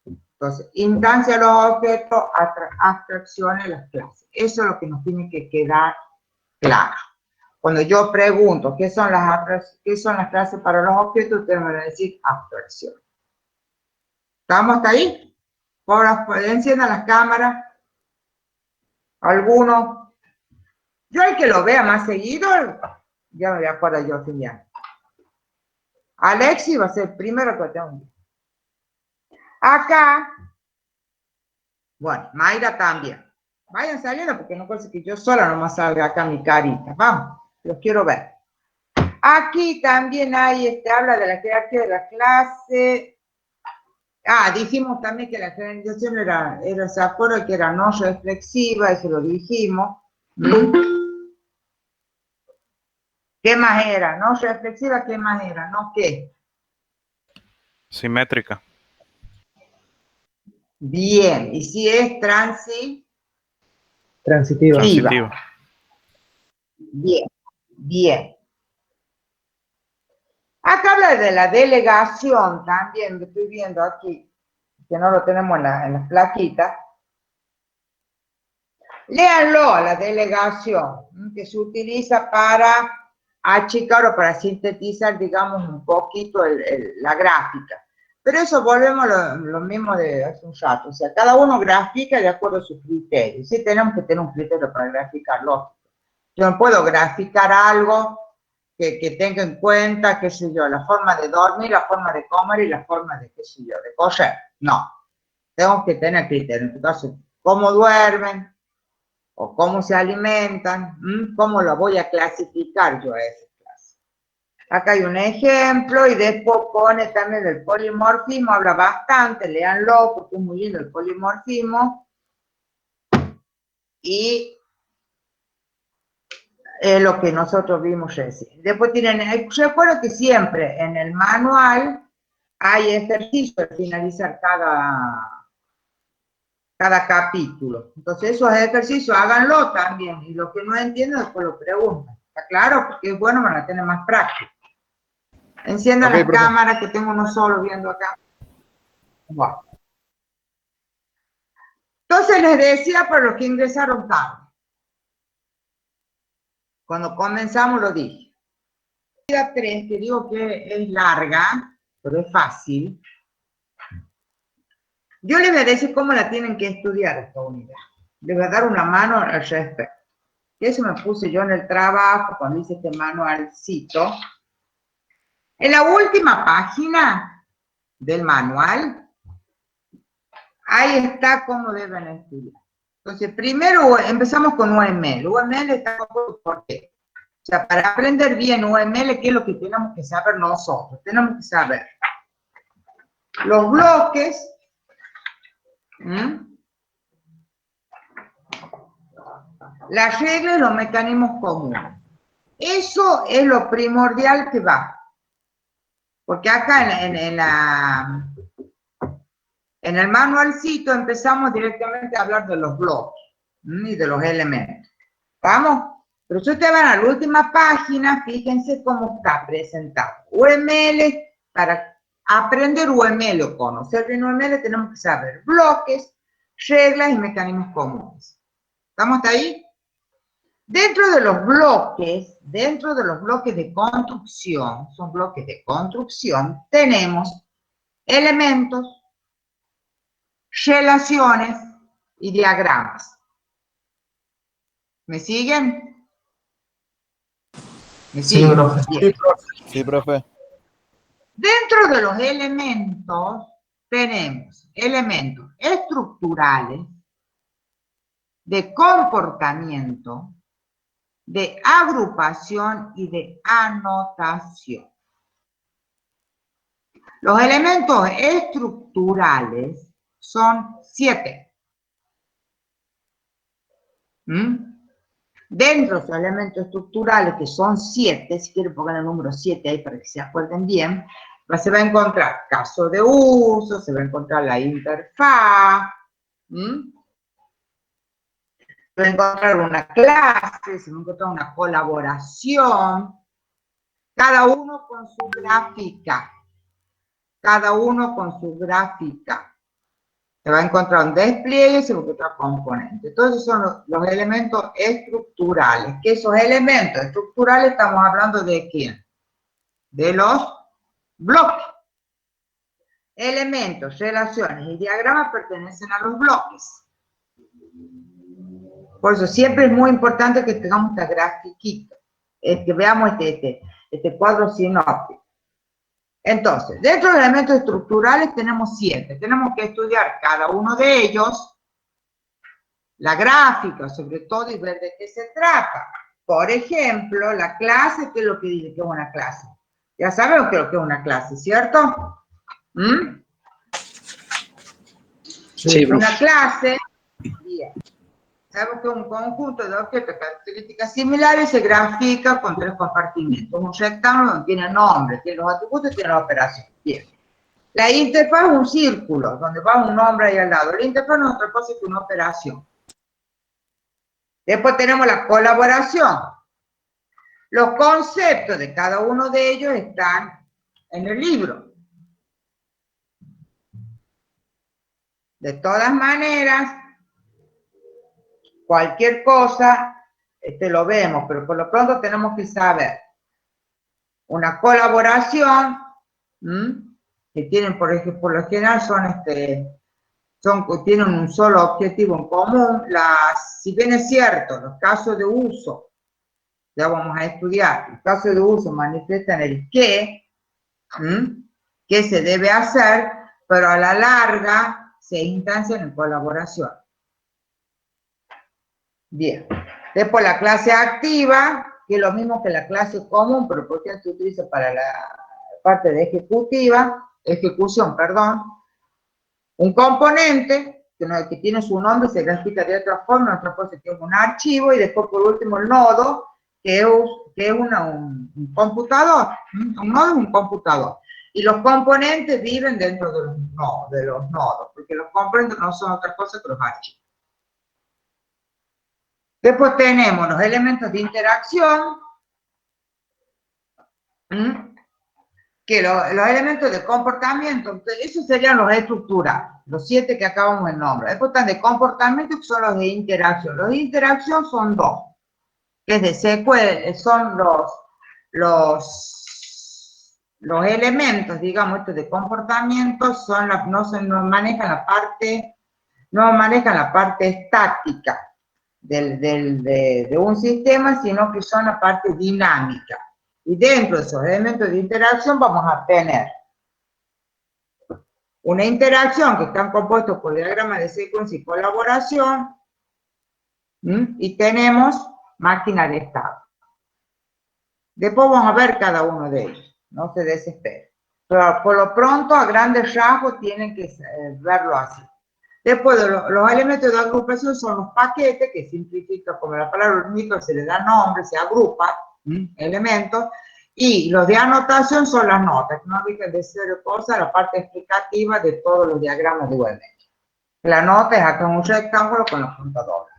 Entonces, instancia de los objetos, abstracciones de las clases. Eso es lo que nos tiene que quedar claro. Cuando yo pregunto qué son las clases para los objetos, ustedes me van a decir abstracción. ¿Estamos hasta ahí? Ahora, enciendan las cámaras. ¿Alguno? Yo el que lo vea más seguido, ya me voy a acordar yo que ya. Alexi va a ser el primero que tengo. Acá, bueno, Mayra también. Vayan saliendo porque no puede ser que yo sola nomás salga acá mi carita. Vamos, los quiero ver. Aquí también hay, habla de la jerarquía de la clase. Dijimos también que la jerarquización era ¿se acuerdan que era no reflexiva? Eso lo dijimos. ¿Qué más era? No reflexiva, ¿qué más era? ¿No qué? Simétrica. Bien, y si es Transitiva. Transitiva. Bien, bien. Acá habla de la delegación también, lo estoy viendo aquí, que no lo tenemos en las plaquitas. Léanlo, la delegación, que se utiliza para achicar o para sintetizar, digamos, un poquito la gráfica. Pero eso volvemos a lo mismo de hace un rato. O sea, cada uno grafica de acuerdo a sus criterios. Sí tenemos que tener un criterio para graficarlo. Yo no puedo graficar algo que tenga en cuenta, qué sé yo, la forma de dormir, la forma de comer y la forma de, qué sé yo, de correr. No. Tengo que tener criterio. En tu caso, cómo duermen o cómo se alimentan, cómo lo voy a clasificar yo a esa clase. Acá hay un ejemplo y después pone también el polimorfismo, habla bastante, léanlo porque es muy lindo el polimorfismo. Y es lo que nosotros vimos recién. Después tienen, recuerdo que siempre en el manual hay ejercicios al finalizar cada capítulo. Entonces esos ejercicios háganlo también. Y los que no entienden después lo preguntan. ¿Está claro? Porque es bueno para tener más práctica. Enciendan las cámaras que tengo uno solo viendo acá. Bueno. Entonces les decía para los que ingresaron tarde. Cuando comenzamos lo dije. La 3, que digo que es larga, pero es fácil. Yo les voy a decir cómo la tienen que estudiar esta unidad. Les voy a dar una mano al respecto. Eso me puse yo en el trabajo cuando hice este manualcito. En la última página del manual, ahí está cómo deben estudiar. Entonces, primero empezamos con UML. UML está por qué. O sea, para aprender bien UML, ¿qué es lo que tenemos que saber nosotros? Tenemos que saber los bloques, las reglas y los mecanismos comunes. Eso es lo primordial que va. Porque acá en el manualcito empezamos directamente a hablar de los bloques y de los elementos. ¿Vamos? Pero si ustedes van a la última página, fíjense cómo está presentado. UML, para aprender UML o conocer bien UML, tenemos que saber bloques, reglas y mecanismos comunes. ¿Estamos hasta ahí? Dentro de los bloques de construcción, son bloques de construcción, tenemos elementos, relaciones y diagramas. ¿Me siguen? ¿Me Sí, siguen? profe. Bien. Sí, profe. Dentro de los elementos tenemos elementos estructurales, de comportamiento, de agrupación y de anotación. Los elementos estructurales son 7. Dentro de los elementos estructurales, que son 7, si quieren pongan el número 7 ahí para que se acuerden bien, se va a encontrar caso de uso, se va a encontrar la interfaz, se va a encontrar una clase, se va a encontrar una colaboración, cada uno con su gráfica. Cada uno con su gráfica. Se va a encontrar un despliegue y se va a encontrar componente. Entonces son los elementos estructurales. Que esos elementos estructurales estamos hablando de quién? De los bloques. Elementos, relaciones y diagramas pertenecen a los bloques. Por eso siempre es muy importante que tengamos esta grafiquita. Que veamos este cuadro sinóptico. Entonces, dentro de los elementos estructurales tenemos 7. Tenemos que estudiar cada uno de ellos, la gráfica sobre todo, y ver de qué se trata. Por ejemplo, la clase, ¿qué es lo que dice que es una clase? Ya sabemos qué es lo que es una clase, ¿cierto? Sí, profe. Una clase, bien. Sabemos que es un conjunto de objetos de características similares se grafica con 3 compartimentos. Un rectángulo donde tiene nombre, tiene los atributos y tiene la operación. Bien. La interfaz es un círculo, donde va un nombre ahí al lado. La interfaz no es otra cosa que una operación. Después tenemos la colaboración. Los conceptos de cada uno de ellos están en el libro. De todas maneras, cualquier cosa, lo vemos, pero por lo pronto tenemos que saber una colaboración, que tienen, por ejemplo, por lo general tienen un solo objetivo en común. Si bien es cierto, los casos de uso, ya vamos a estudiar, los casos de uso manifiestan el qué se debe hacer, pero a la larga se instancian en colaboración. Bien. Después la clase activa, que es lo mismo que la clase común, pero porque se utiliza para la parte de ejecución, perdón. Un componente que tiene su nombre, se grafica de otra forma, otra cosa que es un archivo, y después por último el nodo, que es un computador. Un nodo es un computador. Y los componentes viven dentro de los nodos, porque los componentes no son otra cosa que los archivos. Después tenemos los elementos de interacción, que los elementos de comportamiento, esos serían los estructurales, los 7 que acabamos de nombrar. Después están de comportamiento, que son los de interacción. Los de interacción son 2, que es de secuencia, son los elementos, digamos, estos de comportamiento, no manejan la parte estática de un sistema, sino que son la parte dinámica. Y dentro de esos elementos de interacción vamos a tener una interacción que están compuestos por diagramas de secuencia y colaboración, y tenemos máquina de estado. Después vamos a ver cada uno de ellos, no se desesperen. Pero por lo pronto, a grandes rasgos, tienen que verlo así. Después, los elementos de agrupación son los paquetes, que simplifica, como la palabra micro se le da nombre, se agrupa elementos, y los de anotación son las notas, que no dejan de ser cosas, la parte explicativa de todos los diagramas de Google. La nota es acá un rectángulo con la punta doble.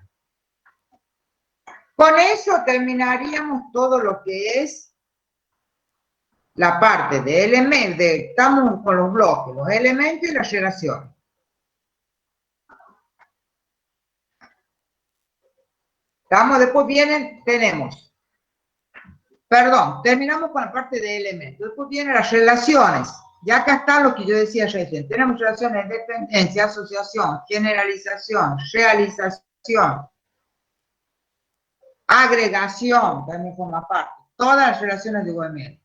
Con eso terminaríamos todo lo que es la parte de elementos, estamos con los bloques, los elementos y las relaciones. Después terminamos con la parte de elementos. Después vienen las relaciones. Ya acá está lo que yo decía recién. Tenemos relaciones de dependencia, asociación, generalización, realización, agregación, también forma parte. Todas las relaciones de UML.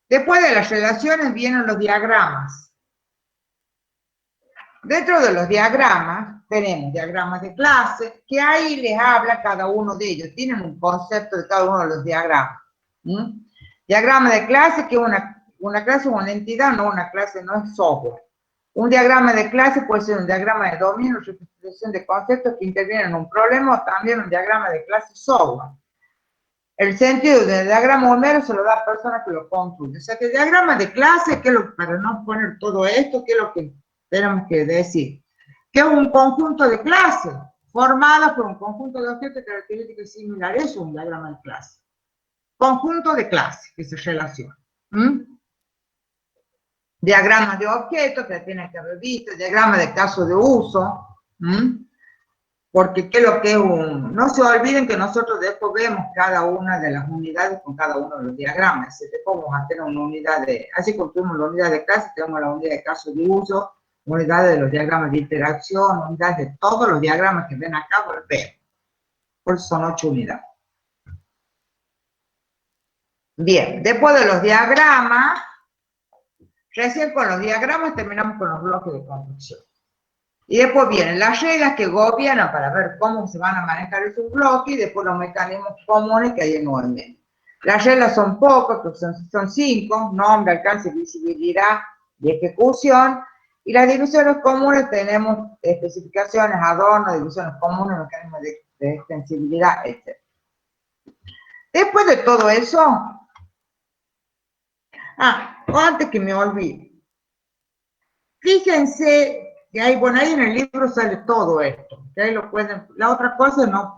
Después de las relaciones vienen los diagramas. Dentro de los diagramas tenemos diagramas de clase, que ahí les habla cada uno de ellos. Tienen un concepto de cada uno de los diagramas. Diagrama de clase, que una clase es una entidad, no una clase, no es software. Un diagrama de clase puede ser un diagrama de dominio, representación de conceptos que intervienen en un problema, o también un diagrama de clase software. El sentido del diagrama Homero se lo da a personas que lo construyen. O sea, que el diagrama de clase, para no poner todo esto, ¿qué es lo que tenemos que decir? Que es un conjunto de clases formadas por un conjunto de objetos de características similares. Eso es un diagrama de clase. Conjunto de clases que se relacionan. Diagramas de objetos que tienen que haber visto, diagrama de caso de uso. Porque ¿qué es lo que es no se olviden que nosotros después vemos cada una de las unidades con cada uno de los diagramas. Después vamos a tener una unidad así como tuvimos la unidad de clase, tenemos la unidad de caso de uso, unidades de los diagramas de interacción, unidades de todos los diagramas que ven acá, volver. Por eso son 8 unidades. Bien, después de los diagramas, recién con los diagramas terminamos con los bloques de construcción. Y después vienen las reglas que gobiernan para ver cómo se van a manejar esos bloques y después los mecanismos comunes que hay en UML. Las reglas son pocas, son 5, nombre, alcance, visibilidad y ejecución. Y las divisiones comunes tenemos especificaciones, adornos, divisiones comunes, mecanismos de extensibilidad, etc. Después de todo eso, antes que me olvide, fíjense que ahí en el libro sale todo esto, que ahí lo pueden, la otra cosa no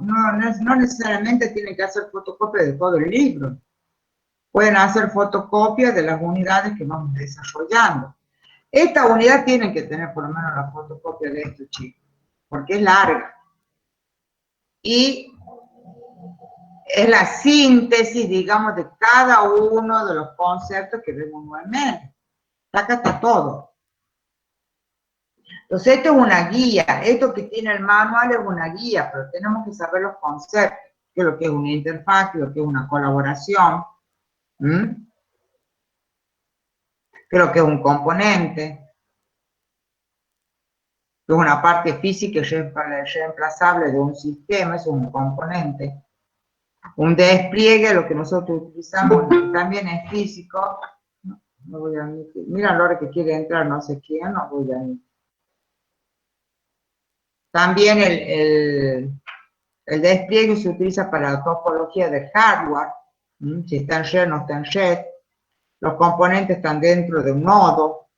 necesariamente tienen que hacer fotocopia de todo el libro, pueden hacer fotocopia de las unidades que vamos desarrollando. Esta unidad tienen que tener por lo menos la fotocopia de esto, chicos, porque es larga. Y es la síntesis, digamos, de cada uno de los conceptos que vemos nuevamente. Acá está todo. Entonces, esto es una guía. Esto que tiene el manual es una guía, pero tenemos que saber los conceptos. ¿Qué es lo que es una interfaz? ¿Qué es lo que es una colaboración? ¿Qué es lo que es un componente? ¿Qué es una parte física y reemplazable de un sistema? Eso es un componente. Un despliegue, lo que nosotros utilizamos, también es físico. No voy a admitir. Mira a la hora que quiere entrar, no sé quién, no voy a admitir. También el despliegue se utiliza para la topología de hardware, si está en red, no está en red. Los componentes están dentro de un nodo.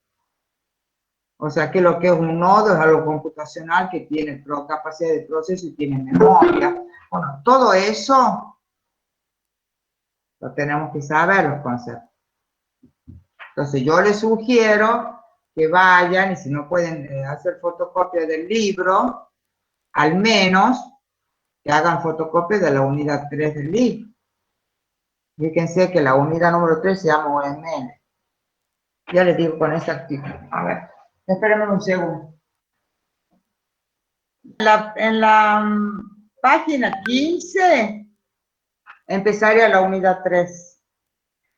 O sea que lo que es un nodo es algo computacional que tiene capacidad de proceso y tiene memoria. Bueno, todo eso lo tenemos que saber, los conceptos. Entonces yo les sugiero que vayan, y si no pueden hacer fotocopia del libro, al menos que hagan fotocopia de la unidad 3 del libro. Fíjense que la unidad número 3 se llama UML. Ya les digo con exactitud. A ver, espérenme un segundo. En la página 15 empezaría la unidad 3,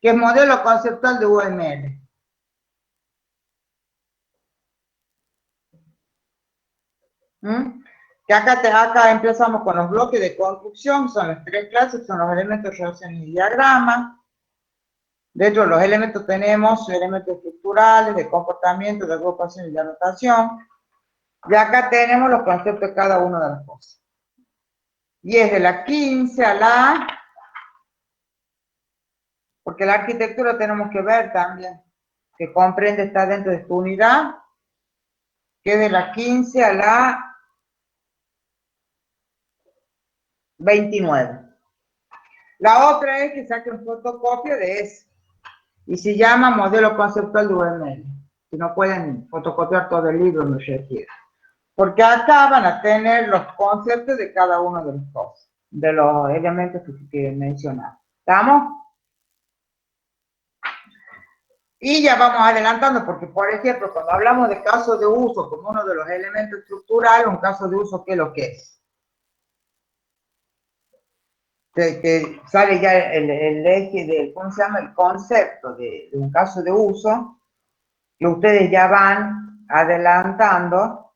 que es modelo conceptual de UML. Que acá empezamos con los bloques de construcción, son las 3 clases, son los elementos, relaciones y diagramas. Dentro de los elementos tenemos elementos estructurales, de comportamiento, de agrupación y de anotación. Y acá tenemos los conceptos de cada una de las cosas. Y es de la 15 a la... Porque la arquitectura tenemos que ver también, que comprende, está dentro de esta unidad, que es de la 15 a la 29. La otra es que saquen fotocopia de eso. Y se llama modelo conceptual de UML. Si no pueden fotocopiar todo el libro, no se requiere. Porque acá van a tener los conceptos de cada uno de los cosas, de los elementos que mencionamos. ¿Estamos? Y ya vamos adelantando, porque por ejemplo, cuando hablamos de caso de uso como uno de los elementos estructurales, un caso de uso, ¿qué es lo que es? Que sale ya el eje de, ¿cómo se llama? El concepto de un caso de uso, que ustedes ya van adelantando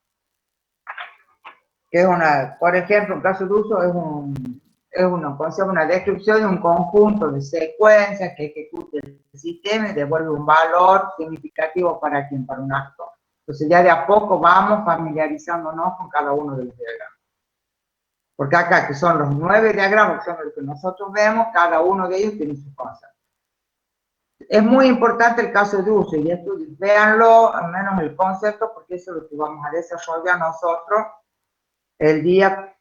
que es una, por ejemplo, un caso de uso es una descripción de un conjunto de secuencias que ejecuta el sistema y devuelve un valor significativo para quien, para un actor. Entonces ya de a poco vamos familiarizándonos con cada uno de los diagramas. Porque acá, que son los 9 diagramas, que son los que nosotros vemos, cada uno de ellos tiene su concepto. Es muy importante el caso de uso, y esto véanlo, al menos el concepto, porque eso es lo que vamos a desarrollar nosotros el día,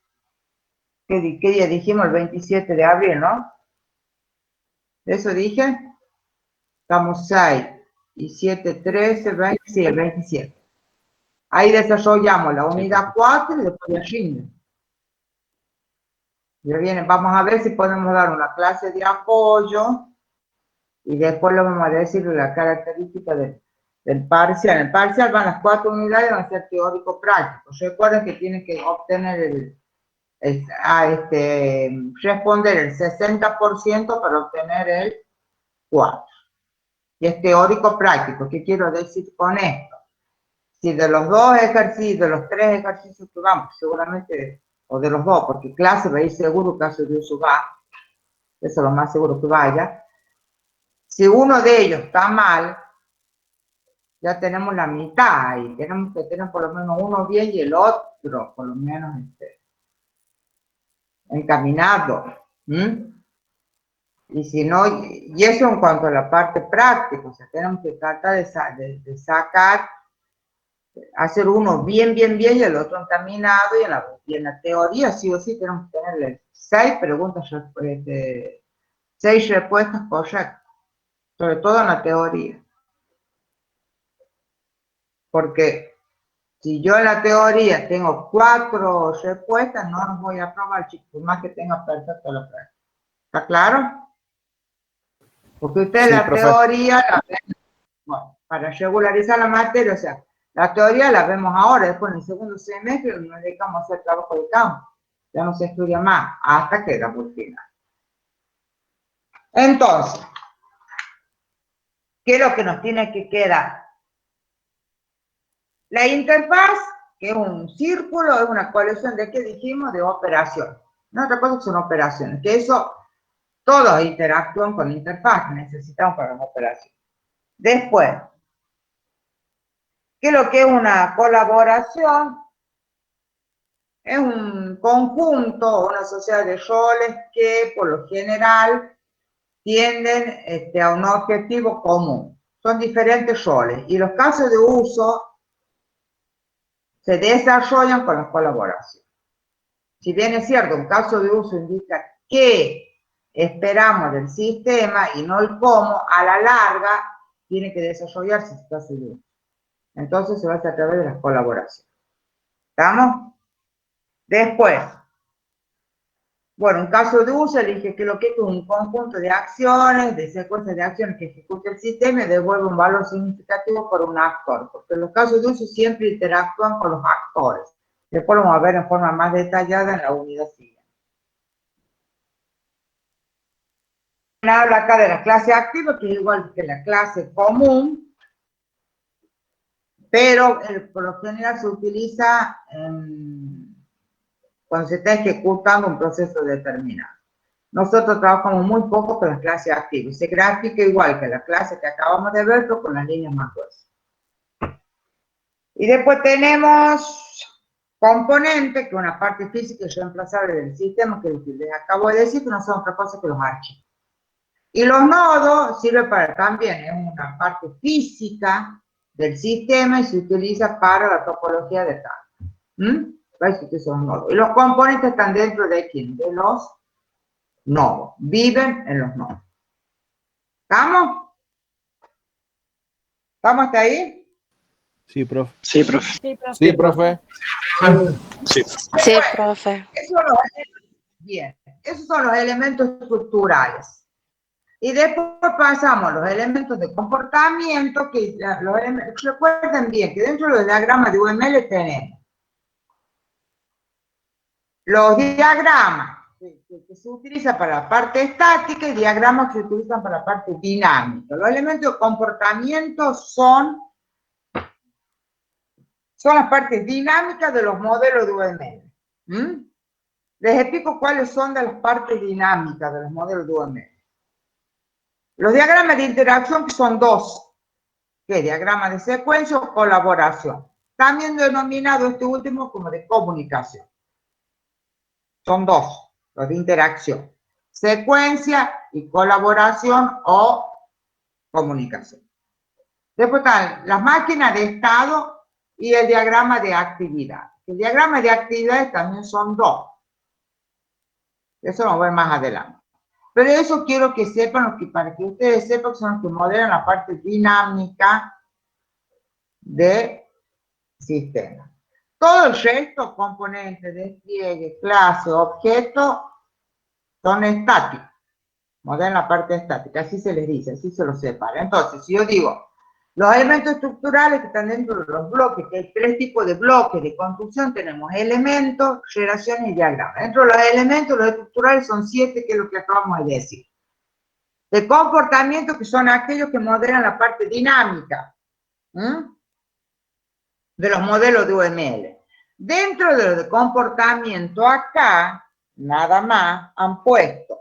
¿qué día dijimos? El 27 de abril, ¿no? ¿Eso dije? Estamos 6 y 7, 13, 20, sí, el 27. Ahí desarrollamos la unidad 4 y después la rinde. Ya viene, vamos a ver si podemos dar una clase de apoyo y después lo vamos a decir la característica del parcial. En el parcial van las 4 unidades, van a ser teórico-práctico. Recuerden que tienen que obtener responder el 60% para obtener el 4. Y es teórico-práctico. ¿Qué quiero decir con esto? Si de los 2 ejercicios, de los 3 ejercicios que vamos, seguramente, o de los 2, porque clase va a ir seguro, caso de uso va, eso es lo más seguro que vaya. Si uno de ellos está mal, ya tenemos la mitad ahí, tenemos que tener por lo menos uno bien y el otro, por lo menos, encaminado. Y si no, y eso en cuanto a la parte práctica, o sea, tenemos que tratar de sacar, hacer uno bien y el otro encaminado, y en la teoría sí o sí tenemos que tenerle 6 preguntas, 6 respuestas correctas, sobre todo en la teoría. Porque si yo en la teoría tengo 4 respuestas, no los voy a aprobar, chicos, por más que tenga perfecto la práctica. ¿Está claro? Porque ustedes Sí, la profe. teoría la ven, bueno, para regularizar la materia, o sea, la teoría la vemos ahora, después en el segundo semestre nos dedicamos a hacer trabajo de campo. Ya no se estudia más, hasta que da por final. Entonces, ¿qué es lo que nos tiene que quedar? La interfaz, que es un círculo, es una colección de, ¿qué dijimos? De operaciones. No otra cosa que son operaciones, que eso, todos interactúan con la interfaz que necesitamos para las operaciones. Después, ¿qué es lo que es una colaboración? Es un conjunto, una sociedad de roles que por lo general tienden a un objetivo común. Son diferentes roles y los casos de uso se desarrollan con la colaboración. Si bien es cierto, un caso de uso indica qué esperamos del sistema y no el cómo, a la larga tiene que desarrollarse ese caso de uso. Entonces se va a hacer a través de las colaboraciones. ¿Estamos? Después, bueno, un caso de uso, elige que lo que es un conjunto de acciones, de secuencias de acciones que ejecuta el sistema y devuelve un valor significativo por un actor, porque los casos de uso siempre interactúan con los actores. Después lo vamos a ver en forma más detallada en la unidad siguiente. Habla acá de la clase activa, que es igual que la clase común, pero por lo general se utiliza cuando se está ejecutando un proceso determinado. Nosotros trabajamos muy poco con las clases activas. Se grafica igual que la clase que acabamos de ver, pero con las líneas más gruesas. Y después tenemos componentes, que es una parte física y reemplazable del sistema, que les acabo de decir, que no son otra cosa que los archivos. Y los nodos sirven para también, es una parte física del sistema y se utiliza para la topología de tabla. ¿Veis que son nodos? Y los componentes están dentro de quién? De los nodos. Viven en los nodos. ¿Estamos? ¿Estamos hasta ahí? Sí, profe. Sí, profe. Sí, profe. Sí. Sí, profe. Esos son los elementos estructurales. Y después pasamos a los elementos de comportamiento, que recuerden bien que dentro del diagrama de UML tenemos los diagramas que se utilizan para la parte estática y diagramas que se utilizan para la parte dinámica. Los elementos de comportamiento son las partes dinámicas de los modelos de UML. ¿Mm? Les explico cuáles son de las partes dinámicas de los modelos de UML. Los diagramas de interacción, que son dos, que es diagrama de secuencia o colaboración. También denominado este último como de comunicación. Son dos, los de interacción. Secuencia y colaboración o comunicación. Después están las máquinas de estado y el diagrama de actividad. El diagrama de actividades también son dos. Eso lo vamos a ver más adelante. Pero eso quiero que sepan, para que ustedes sepan que son los que modelan la parte dinámica de sistema. Todo el resto, componentes, despliegue, clase, objeto, son estáticos. Modelan la parte estática, así se les dice, así se los separa. Entonces, si yo digo, los elementos estructurales que están dentro de los bloques, que hay tres tipos de bloques de construcción, tenemos elementos, relaciones y diagramas. Dentro de los elementos, los estructurales son 7, que es lo que acabamos de decir. De comportamiento, que son aquellos que modelan la parte dinámica de los modelos de UML. Dentro de los de comportamiento, acá, nada más, han puesto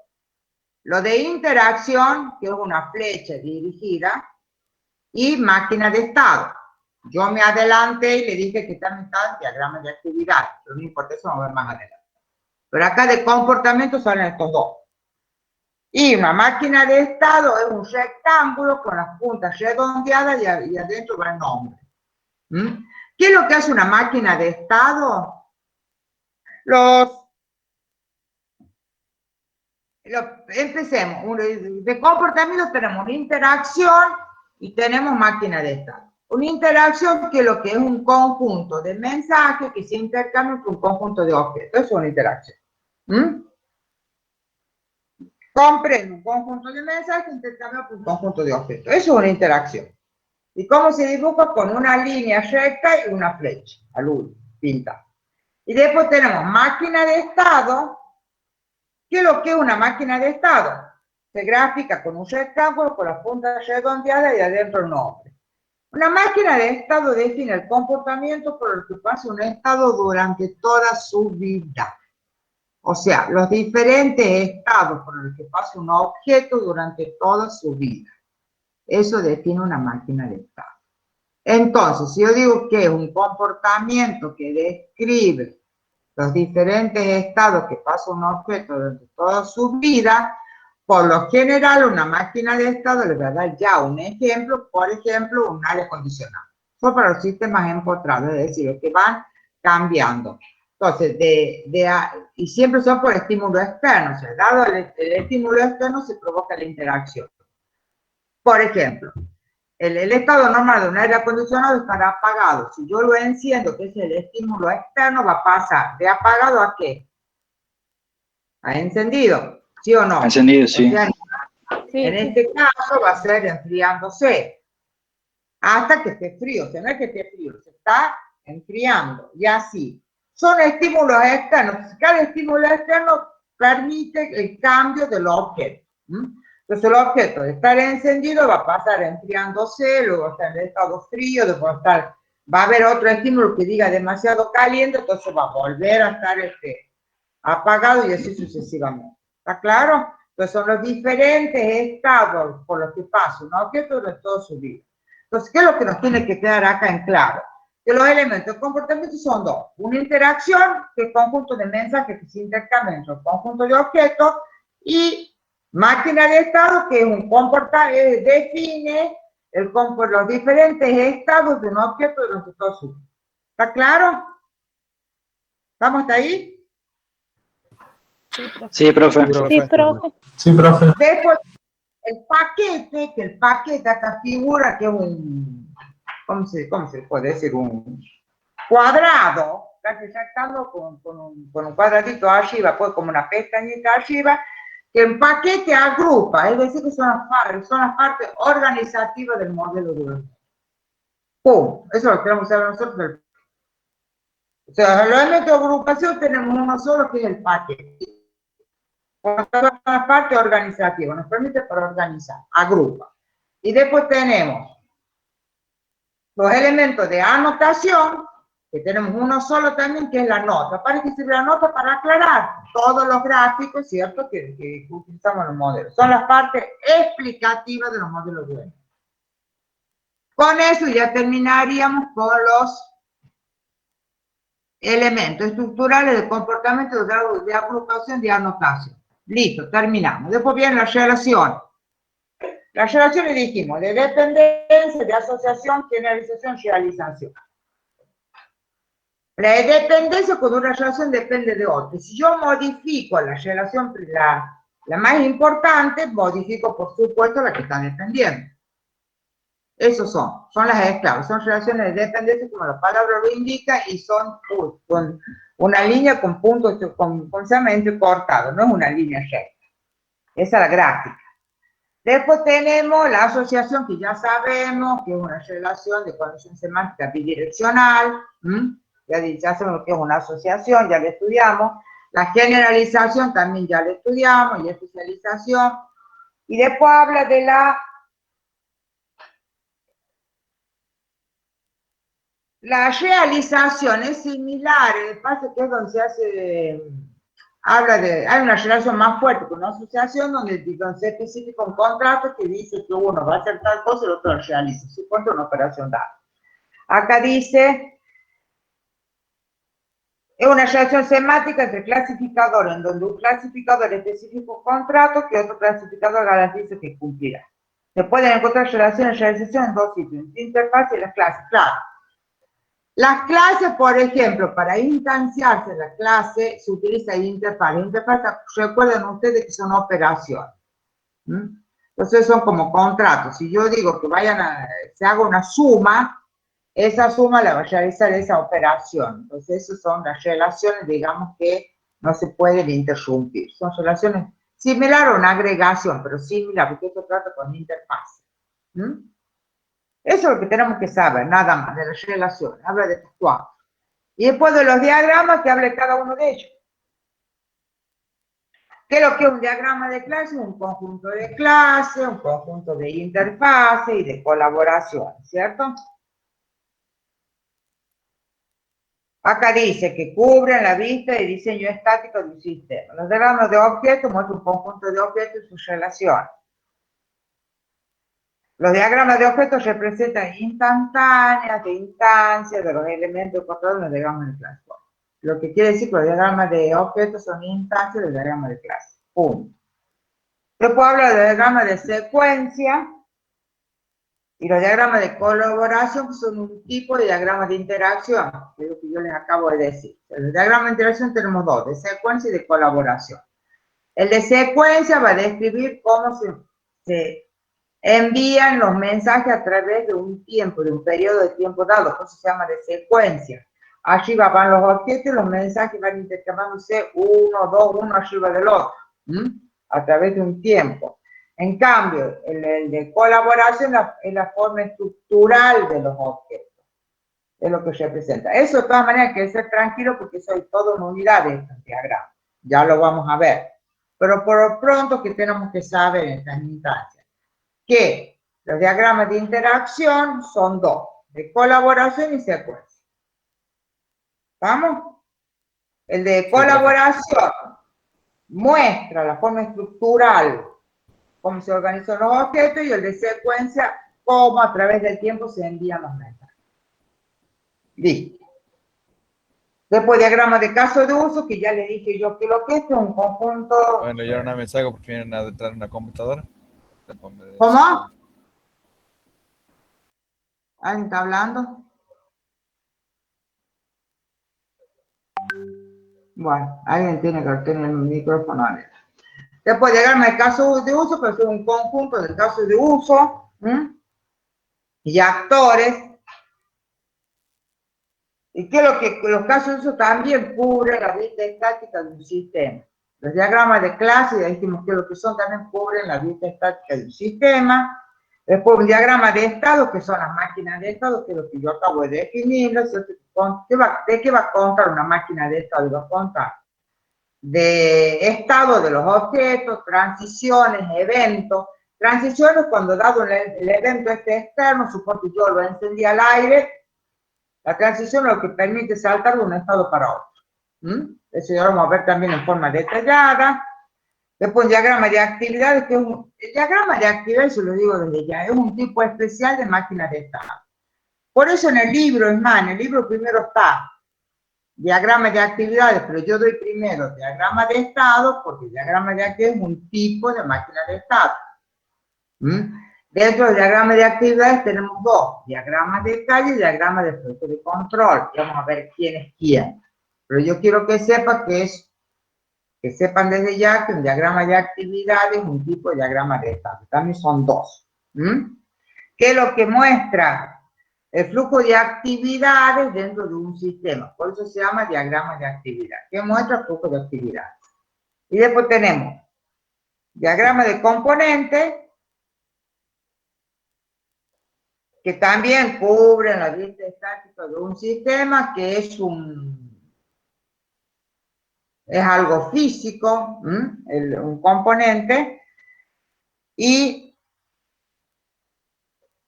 lo de interacción, que es una flecha dirigida, y máquina de estado. Yo me adelanté y le dije que también está el diagrama de actividad, pero no importa, eso vamos a ver más adelante. Pero acá de comportamiento salen estos dos. Y una máquina de estado es un rectángulo con las puntas redondeadas y adentro va el nombre. ¿Qué es lo que hace una máquina de estado? Empecemos. De comportamiento tenemos una interacción y tenemos máquina de estado. Una interacción que lo que es un conjunto de mensajes que se intercambian con un conjunto de objetos. Eso es una interacción. Comprendo un conjunto de mensajes intercambiados con un conjunto de objetos. Eso es una interacción. ¿Y cómo se dibuja? Con una línea recta y una flecha. Al último, pinta. Y después tenemos máquina de estado. ¿Qué es lo que es una máquina de estado? Se grafica con un rectángulo, con las puntas redondeadas y adentro el nombre. Una máquina de estado define el comportamiento por el que pasa un estado durante toda su vida. O sea, los diferentes estados por los que pasa un objeto durante toda su vida. Eso define una máquina de estado. Entonces, si yo digo que es un comportamiento que describe los diferentes estados que pasa un objeto durante toda su vida, por lo general una máquina de estado le va a dar ya un ejemplo, por ejemplo, un aire acondicionado. Eso para los sistemas empotrados, es decir, los que van cambiando. Entonces, y siempre son por estímulo externo, o sea, dado el estímulo externo se provoca la interacción. Por ejemplo, el estado normal de un aire acondicionado estará apagado. Si yo lo enciendo, que es el estímulo externo, va a pasar de apagado a ¿qué? A encendido, ¿sí o no? Encendido, sí. O sea, en este caso va a ser enfriándose hasta que esté frío. O sea, no es que esté frío, se está enfriando y así. Son estímulos externos. Cada estímulo externo permite el cambio del objeto. Entonces el objeto de estar encendido va a pasar enfriándose, luego va a estar en estado frío, después va a haber otro estímulo que diga demasiado caliente, entonces va a volver a estar apagado y así sucesivamente. ¿Está claro? Entonces son los diferentes estados por los que pasa un objeto durante toda su vida. Entonces, ¿qué es lo que nos tiene que quedar acá en claro? Que los elementos de comportamiento son dos. Una interacción, que es el conjunto de mensajes que se intercambian entre el conjunto de objetos, y máquina de estado, que es un comportamiento, define los diferentes estados de un objeto durante todo su vida. ¿Está claro? ¿Estamos hasta ahí? Sí, profe. Sí, profe. Sí, profe. Después, el paquete, que el paquete acá figura que es un, ¿cómo se puede decir? Un cuadrado, casi saltando con un cuadradito arriba, pues como una pestañita arriba, que el paquete agrupa, es decir, que son las partes organizativas del modelo de UML. ¡Pum! Eso lo queremos saber nosotros. O sea, los elementos de agrupación tenemos uno solo, que es el paquete. La parte organizativa, nos permite para organizar, agrupa. Y después tenemos los elementos de anotación, que tenemos uno solo también, que es la nota. ¿Para qué sirve la nota? Para aclarar todos los gráficos, ¿cierto?, que utilizamos en los modelos. Son las partes explicativas de los modelos de OM. Con eso ya terminaríamos con los elementos estructurales del comportamiento de agrupación y anotación. Listo, terminamos. Después vienen las relaciones. Las relaciones dijimos de dependencia, de asociación, generalización, realización. La dependencia cuando una relación depende de otra. Si yo modifico la relación, la más importante, modifico por supuesto la que está dependiendo. Esos son las esclavas, son relaciones de dependencia como la palabra lo indica y son con una línea con puntos conscientemente cortados, no es una línea recta. Esa es la gráfica. Después tenemos la asociación que ya sabemos que es una relación de conexión semántica bidireccional. Ya sabemos lo que es una asociación, ya la estudiamos. La generalización también ya la estudiamos y especialización. Y después habla de la realización es similar, el pasa que es donde se hace, hay una relación más fuerte con una asociación donde se especifica un contrato que dice que uno va a hacer tal cosa y el otro lo realiza, suponte una operación dada. Acá dice, es una relación semántica entre clasificadores, en donde un clasificador especifica un contrato que otro clasificador garantiza que cumplirá. Se pueden encontrar relaciones de realización en dos sitios, en interfaz y en las clases, claro. Las clases, por ejemplo, para instanciarse la clase se utiliza interfaz. Interfaz, recuerden ustedes que son operaciones. Entonces son como contratos. Si yo digo que se haga una suma, esa suma la va a realizar esa operación. Entonces esas son las relaciones, digamos, que no se pueden interrumpir. Son relaciones similares a una agregación, pero similar, porque esto trata con interfaz. Eso es lo que tenemos que saber, nada más, de las relaciones. Habla de estos cuatro. Y después de los diagramas, que hable de cada uno de ellos. ¿Qué es lo que es un diagrama de clase? Un conjunto de clases, un conjunto de interfaces y de colaboración, ¿cierto? Acá dice que cubren la vista y diseño estático de un sistema. Los diagramas de objetos muestran un conjunto de objetos y sus relaciones. Los diagramas de objetos representan instantáneas de instancias de los elementos controlados en los diagramas de clase. Lo que quiere decir que los diagramas de objetos son instancias del diagrama de clase. Punto. Después habla de diagramas de secuencia y los diagramas de colaboración, que son un tipo de diagrama de interacción, que es lo que yo les acabo de decir. En el diagrama de interacción tenemos dos, de secuencia y de colaboración. El de secuencia va a describir cómo se envían los mensajes a través de un tiempo, de un periodo de tiempo dado, eso se llama de secuencia. Arriba van los objetos y los mensajes van intercambiándose uno arriba del otro, a través de un tiempo. En cambio, el de colaboración es la forma estructural de los objetos, es lo que representa. Eso de todas maneras hay que ser tranquilo porque soy toda una unidad de estos diagramas, ya lo vamos a ver. Pero por lo pronto que tenemos que saber en estas instancias, que los diagramas de interacción son dos, de colaboración y secuencia. ¿Vamos? El de colaboración muestra la forma estructural, cómo se organizan los objetos, y el de secuencia, cómo a través del tiempo se envían los mensajes. Listo. Después diagrama de caso de uso, que ya le dije yo que lo que es un conjunto... Bueno, ya una mensaje porque vienen a detrás de una computadora. ¿Cómo? ¿Alguien está hablando? Bueno, alguien tiene que tener el micrófono abierto. Después diagrama de caso de uso, que es un conjunto de casos de uso y actores. ¿Y qué es lo que los casos de uso también cubren la vista estática de un sistema? Los diagramas de clase, ya dijimos que lo que son también cubren la vista estática de un sistema. Después un diagrama de estado, que son las máquinas de estado, que es lo que yo acabo de definir. ¿De qué va a contar una máquina de estado? Va a contar de estado de los objetos, transiciones, eventos. Transiciones cuando dado el evento este externo, supongo que yo lo encendí al aire, La transición es lo que permite saltar de un estado para otro. Eso ya lo vamos a ver también en forma detallada. Después, diagrama de actividades, que el diagrama de actividades, se lo digo desde ya, es un tipo especial de máquina de estado. Por eso en el libro, es más, en el libro primero está diagrama de actividades, pero yo doy primero diagrama de estado, porque el diagrama de actividades es un tipo de máquina de estado. Dentro del diagrama de actividades tenemos dos, diagrama de calle y diagrama de flujo de control. Vamos a ver quién es quién. Pero yo quiero que sepan que sepan desde ya que un diagrama de actividades es un tipo de diagrama de estado. También son dos. ¿Qué es lo que muestra? El flujo de actividades dentro de un sistema. Por eso se llama diagrama de actividad. ¿Qué muestra el flujo de actividades? Y después tenemos diagrama de componentes, que también cubren la vista estática de un sistema, que es algo físico, un componente, y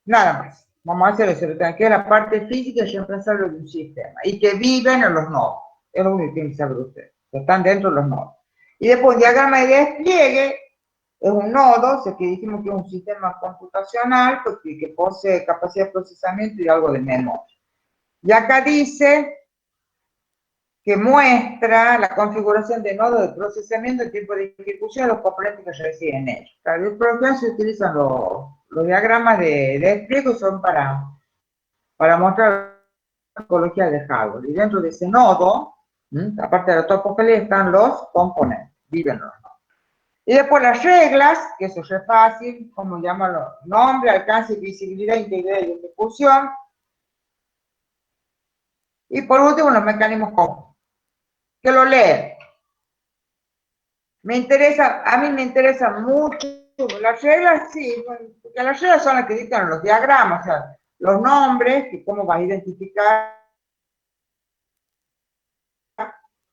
nada más. Vamos a hacer eso, que es la parte física y reemplazable de un sistema, y que viven en los nodos. Es lo único que tienen que saber ustedes, que están dentro de los nodos. Y después un diagrama de despliegue, es un nodo, o sea que dijimos que es un sistema computacional que posee capacidad de procesamiento y algo de memoria. Y acá dice que muestra la configuración de nodos de procesamiento, el tiempo de ejecución, los componentes que reciben ellos. Para el programa se utilizan los diagramas de despliegue, son para mostrar la topología de hardware. Y dentro de ese nodo, aparte de la topología, están los componentes, viven los nodos. Y después las reglas, que eso es fácil, como llamarlo, nombre, alcance, visibilidad, integridad y ejecución. Y por último, los mecanismos comunes. Que lo leen. A mí me interesa mucho las reglas, sí, porque las reglas son las que dictan los diagramas, o sea, los nombres, que cómo vas a identificar,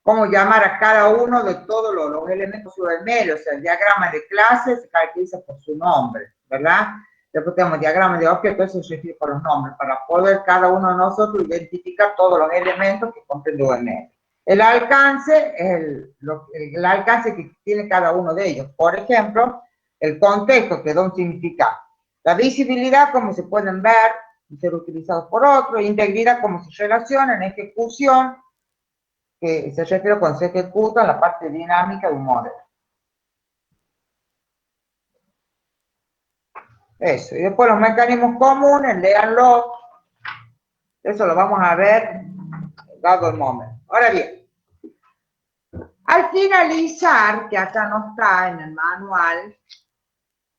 cómo llamar a cada uno de todos los elementos UML, o sea, el diagrama de clase se caracteriza por su nombre, ¿verdad? Después tenemos diagrama de objetos, eso se refiere por los nombres, para poder cada uno de nosotros identificar todos los elementos que comprende UML. El alcance es el alcance que tiene cada uno de ellos. Por ejemplo, el contexto que da un significado. La visibilidad, como se pueden ver y ser utilizados por otros. Integridad, como se relaciona en ejecución, que se refiere cuando se ejecuta la parte dinámica de un modelo. Eso. Y después los mecanismos comunes, léanlo. Eso lo vamos a ver dado el momento. Ahora bien, al finalizar, que acá no está en el manual,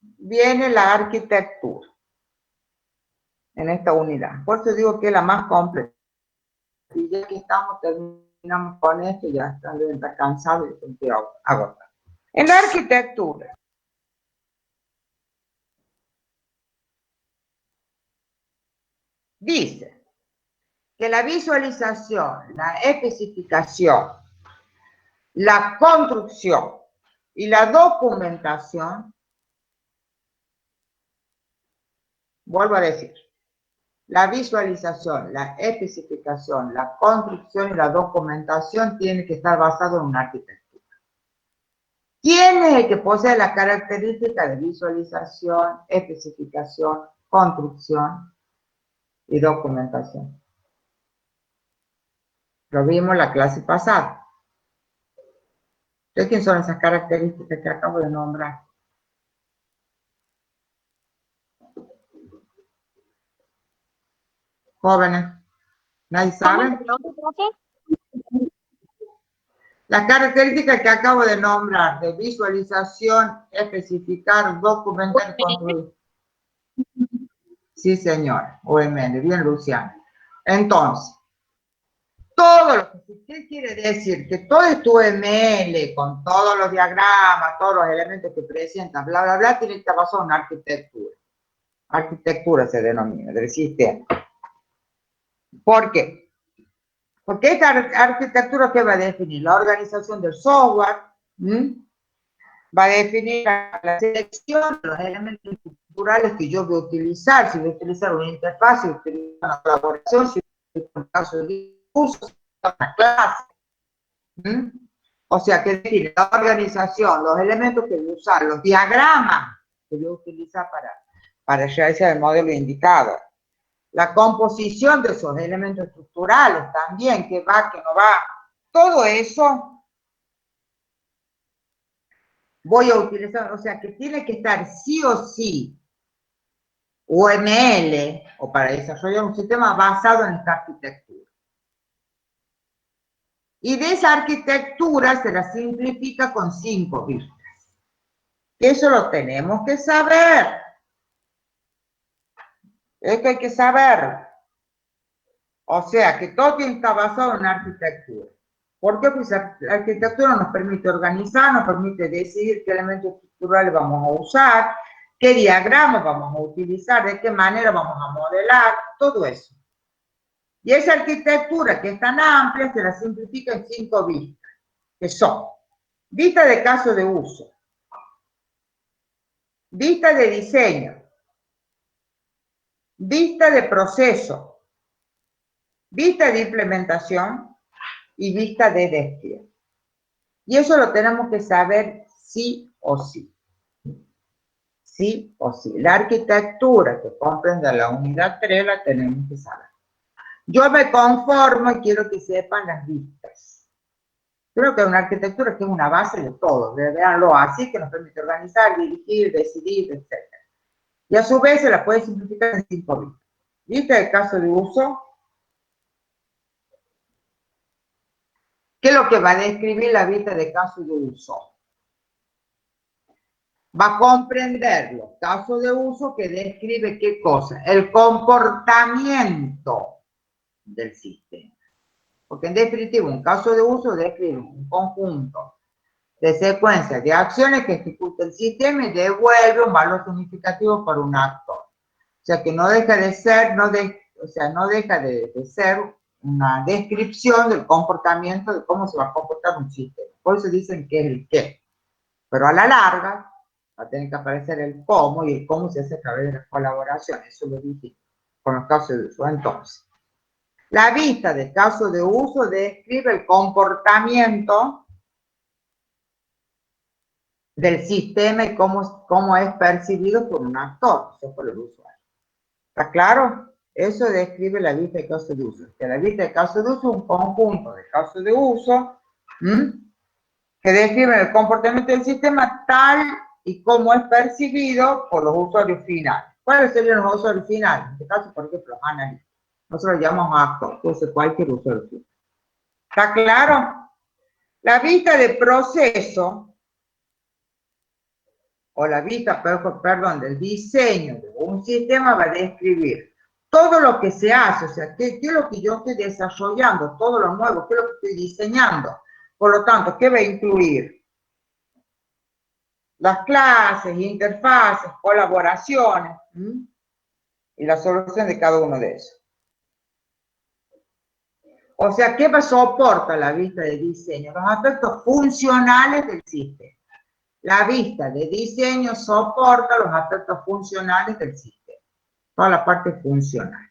viene la arquitectura en esta unidad. Por eso digo que es la más completa. Y ya que estamos, terminamos con esto, ya deben estar cansados y se quiero agotar. En la arquitectura, dice que la visualización, la especificación, la construcción y la documentación, vuelvo a decir, la visualización, la especificación, la construcción y la documentación tienen que estar basados en una arquitectura. ¿Quién es el que posee las características de visualización, especificación, construcción y documentación? Lo vimos en la clase pasada. ¿De quién son esas características que acabo de nombrar? Jóvenes, ¿nadie sabe? Las características que acabo de nombrar, de visualización, especificar, documentar y construir. Sí, señora, OML, bien, Luciana. Entonces, todo lo que, ¿qué quiere decir? Que todo esto UML, con todos los diagramas, todos los elementos que presentan, bla, bla, bla, tiene que estar basado en una arquitectura. Arquitectura se denomina, del sistema. ¿Por qué? Porque esta arquitectura, ¿qué va a definir? La organización del software, va a definir la selección de los elementos estructurales que yo voy a utilizar, si voy a utilizar una interfaz, si voy a utilizar una colaboración, si el caso de uso, una clase. ¿Mm? O sea, que define la organización, los elementos que voy a usar, los diagramas que voy a utilizar para realizar el modelo indicado. La composición de esos elementos estructurales también, que va, que no va. Todo eso voy a utilizar, o sea, que tiene que estar sí o sí UML, o para desarrollar un sistema basado en esta arquitectura. Y de esa arquitectura se la simplifica con 5 vistas. Eso lo tenemos que saber. Esto hay que saber. O sea, que todo tiene que estar basado en arquitectura. ¿Por qué? Pues la arquitectura nos permite organizar, nos permite decidir qué elementos estructurales vamos a usar, qué diagramas vamos a utilizar, de qué manera vamos a modelar, todo eso. Y esa arquitectura que es tan amplia se la simplifica en 5 vistas, que son vista de caso de uso, vista de diseño, vista de proceso, vista de implementación y vista de despliegue. Y eso lo tenemos que saber sí o sí. Sí o sí. La arquitectura que comprende la unidad 3 la tenemos que saber. Yo me conformo y quiero que sepan las vistas. Creo que es una arquitectura que es una base de todo. Veanlo así, que nos permite organizar, dirigir, decidir, etc. Y a su vez se la puede simplificar en 5 vistas. Vista de caso de uso. ¿Qué es lo que va a describir la vista de caso de uso? Va a comprender los casos de uso que describe qué cosa, el comportamiento del sistema. Porque en definitiva, un caso de uso describe un conjunto de secuencias de acciones que ejecuta el sistema y devuelve un valor significativo para un actor. O sea que no deja de ser, no deja de ser una descripción del comportamiento de cómo se va a comportar un sistema. Por eso dicen que es el qué. Pero a la larga va a tener que aparecer el cómo, y el cómo se hace a través de las colaboraciones. Eso lo dije con los casos de uso. Entonces, la vista de caso de uso describe el comportamiento del sistema y cómo es percibido por un actor, o sea, por el usuario. ¿Está claro? Eso describe la vista de caso de uso. Que la vista de caso de uso es un conjunto de casos de uso que describen el comportamiento del sistema tal y como es percibido por los usuarios finales. ¿Cuáles serían los usuarios finales? En este caso, por ejemplo, los analistas. Nosotros lo llamamos actor, puede ser cualquier usuario final. ¿Está claro? La vista de proceso, o la vista, perdón, del diseño de un sistema va a describir todo lo que se hace, o sea, qué es lo que yo estoy desarrollando, todo lo nuevo, qué es lo que estoy diseñando. Por lo tanto, ¿qué va a incluir? Las clases, interfaces, colaboraciones, y la solución de cada uno de esos. O sea, ¿qué soporta la vista de diseño? Los aspectos funcionales del sistema. La vista de diseño soporta los aspectos funcionales del sistema. Toda la parte funcional.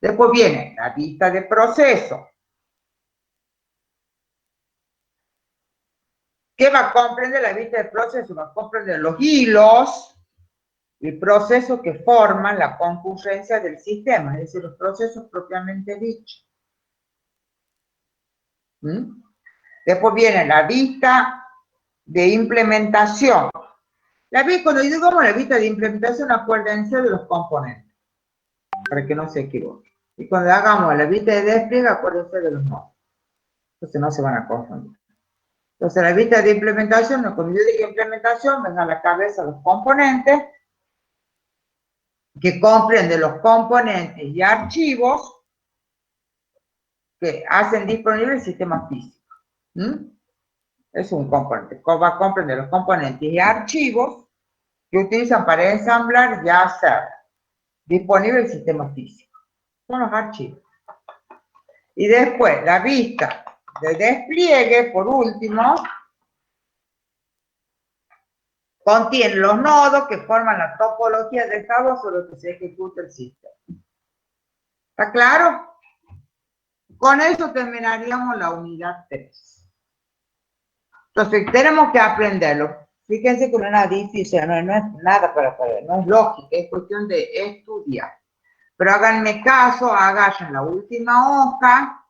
Después viene la vista de proceso. ¿Qué va a comprender la vista de proceso? Va a comprender los hilos y procesos que forman la concurrencia del sistema, es decir, los procesos propiamente dichos. Después viene la vista de implementación. Cuando digamos la vista de implementación, acuérdense de los componentes, para que no se equivoquen. Y cuando hagamos la vista de despliegue, acuérdense de los nodos. Entonces no se van a confundir. Entonces la vista de implementación, cuando yo digo implementación, venga a la cabeza los componentes, que comprende los componentes y archivos que hacen disponible el sistema físico. Es un componente. Va a comprender los componentes y archivos que utilizan para ensamblar y hacer disponible el sistema físico. Son los archivos. Y después, la vista de despliegue, por último, contiene los nodos que forman la topología del cabo sobre el que se ejecuta el sistema. ¿Está claro? Con eso terminaríamos la unidad 3. Entonces, tenemos que aprenderlo. Fíjense que no es nada difícil, no es nada para perder, no es lógica, es cuestión de estudiar. Pero háganme caso, agarren la última hoja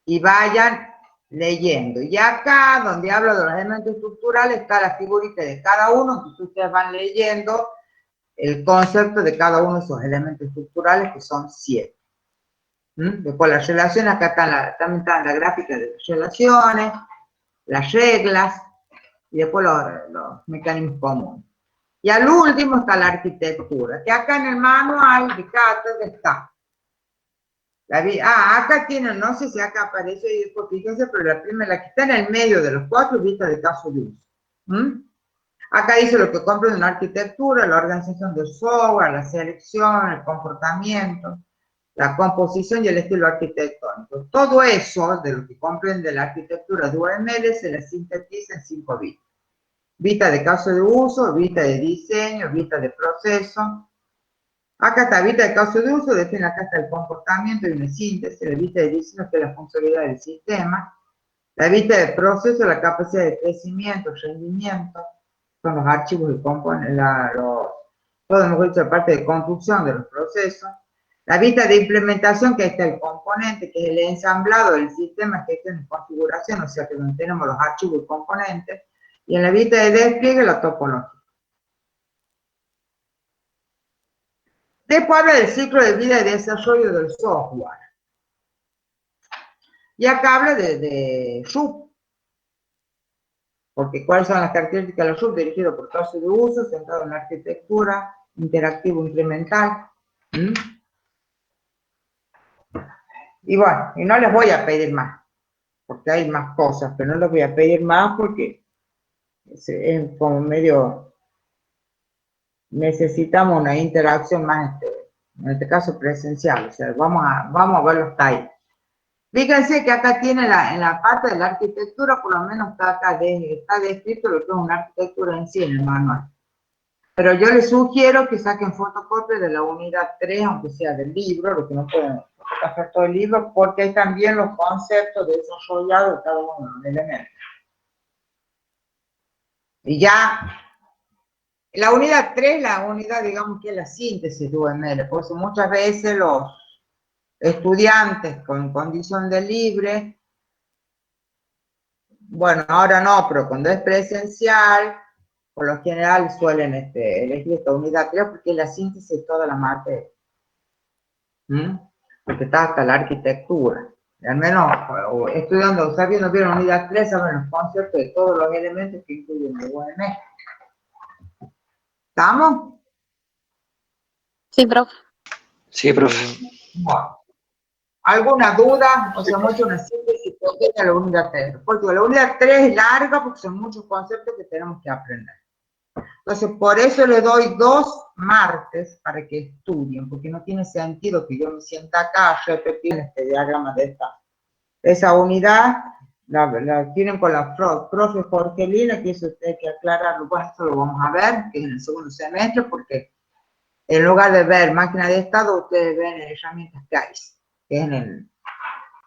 y vayan leyendo. Y acá, donde hablo de los elementos estructurales, está la figurita de cada uno, entonces ustedes van leyendo el concepto de cada uno de esos elementos estructurales, que son 7. Después las relaciones, acá también están la gráfica de las relaciones, las reglas, y después los mecanismos comunes. Y al último está la arquitectura, que acá en el manual de cátedra está. Acá tienen, no sé si acá aparece, fíjense, pero la primera, la que está en el medio de los 4, vista de caso de uso. Acá dice lo que comprende una arquitectura, la organización del software, la selección, el comportamiento, la composición y el estilo arquitectónico. Todo eso de lo que comprende la arquitectura de UML se le sintetiza en 5 vistas. Vista de caso de uso, vista de diseño, vista de proceso. Acá está vista de caso de uso, define acá está el comportamiento y una síntesis, la vista de diseño que es la funcionalidad del sistema, la vista de proceso, la capacidad de crecimiento, rendimiento, son los archivos que componen todo mejor dicho, la parte de construcción de los procesos. La vista de implementación, que está el componente, que es el ensamblado del sistema que está en configuración, o sea que donde tenemos los archivos y componentes. Y en la vista de despliegue, la topología. Después habla del ciclo de vida y desarrollo del software. Y acá habla de RUP. Porque cuáles son las características de los RUP, dirigido por caso de uso, centrado en la arquitectura, interactivo, incremental. Y bueno, y no les voy a pedir más, porque hay más cosas, pero no les voy a pedir más porque es como medio, necesitamos una interacción más, en este caso presencial, o sea, vamos a ver los tallos. Fíjense que acá tiene en la parte de la arquitectura, por lo menos está descrito lo que es una arquitectura en sí en el manual. Pero yo les sugiero que saquen fotocopia de la unidad 3, aunque sea del libro, lo que no pueden hacer todo el libro, porque hay también los conceptos desarrollados de cada uno de los elementos. Y ya, la unidad 3, la unidad, digamos, que es la síntesis de UML, por eso muchas veces los estudiantes con condición de libre, bueno, ahora no, pero cuando es presencial, por lo general suelen elegir esta unidad 3 porque es la síntesis de toda la materia. Porque está hasta la arquitectura. Y al menos estudiando, sabiendo bien la unidad 3, saben los conceptos de todos los elementos que incluyen el UML. ¿Estamos? Sí, profe. Sí, profe. Bueno. ¿Alguna duda? O sea, hemos hecho una síntesis pequeña de la unidad 3. Porque la unidad 3 es larga porque son muchos conceptos que tenemos que aprender. Entonces, por eso le doy 2 martes para que estudien, porque no tiene sentido que yo me sienta acá a repetir este diagrama de esa unidad. La tienen con la profe Jorgelina, que eso hay que aclararlo. Bueno, esto lo vamos a ver, que es en el segundo semestre, porque en lugar de ver máquina de estado, ustedes ven herramientas CAIS, que es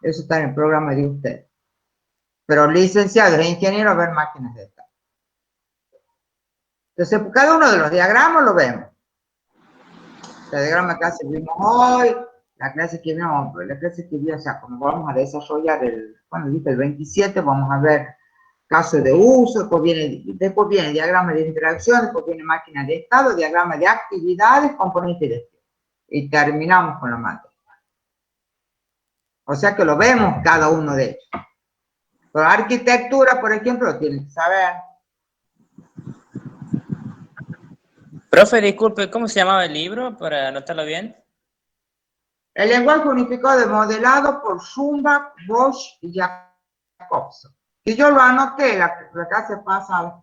eso está en el programa de ustedes. Pero licenciados e ingenieros ven máquinas de estado. Entonces, cada uno de los diagramas lo vemos. El diagrama de clase que vimos hoy, la clase que vimos, o sea, como vamos a desarrollar el 27, vamos a ver casos de uso, después viene diagrama de interacción, después viene máquina de estado, diagrama de actividades, componentes de estilo. Y terminamos con la materia. O sea que lo vemos cada uno de ellos. Pero arquitectura, por ejemplo, lo tienen que saber. Profe, disculpe, ¿cómo se llamaba el libro para anotarlo bien? El lenguaje unificado de modelado por Schumbach, Bosch y Jacobson. Y yo lo anoté la clase pasada.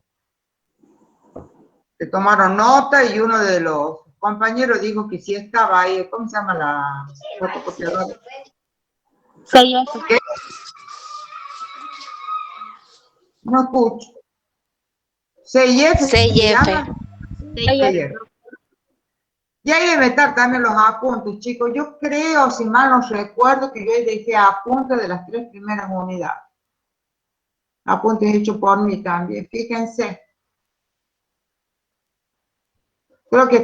Que tomaron nota y uno de los compañeros dijo que sí estaba ahí. ¿Cómo se llama la fotocopiadora? Sí, ¿Qué? No escucho. CIF. CIF. CIF. Y ahí debe estar también los apuntes, chicos. Yo creo, si mal no recuerdo, que yo dejé apuntes de las 3 primeras unidades. Apuntes hechos por mí también, fíjense. Creo que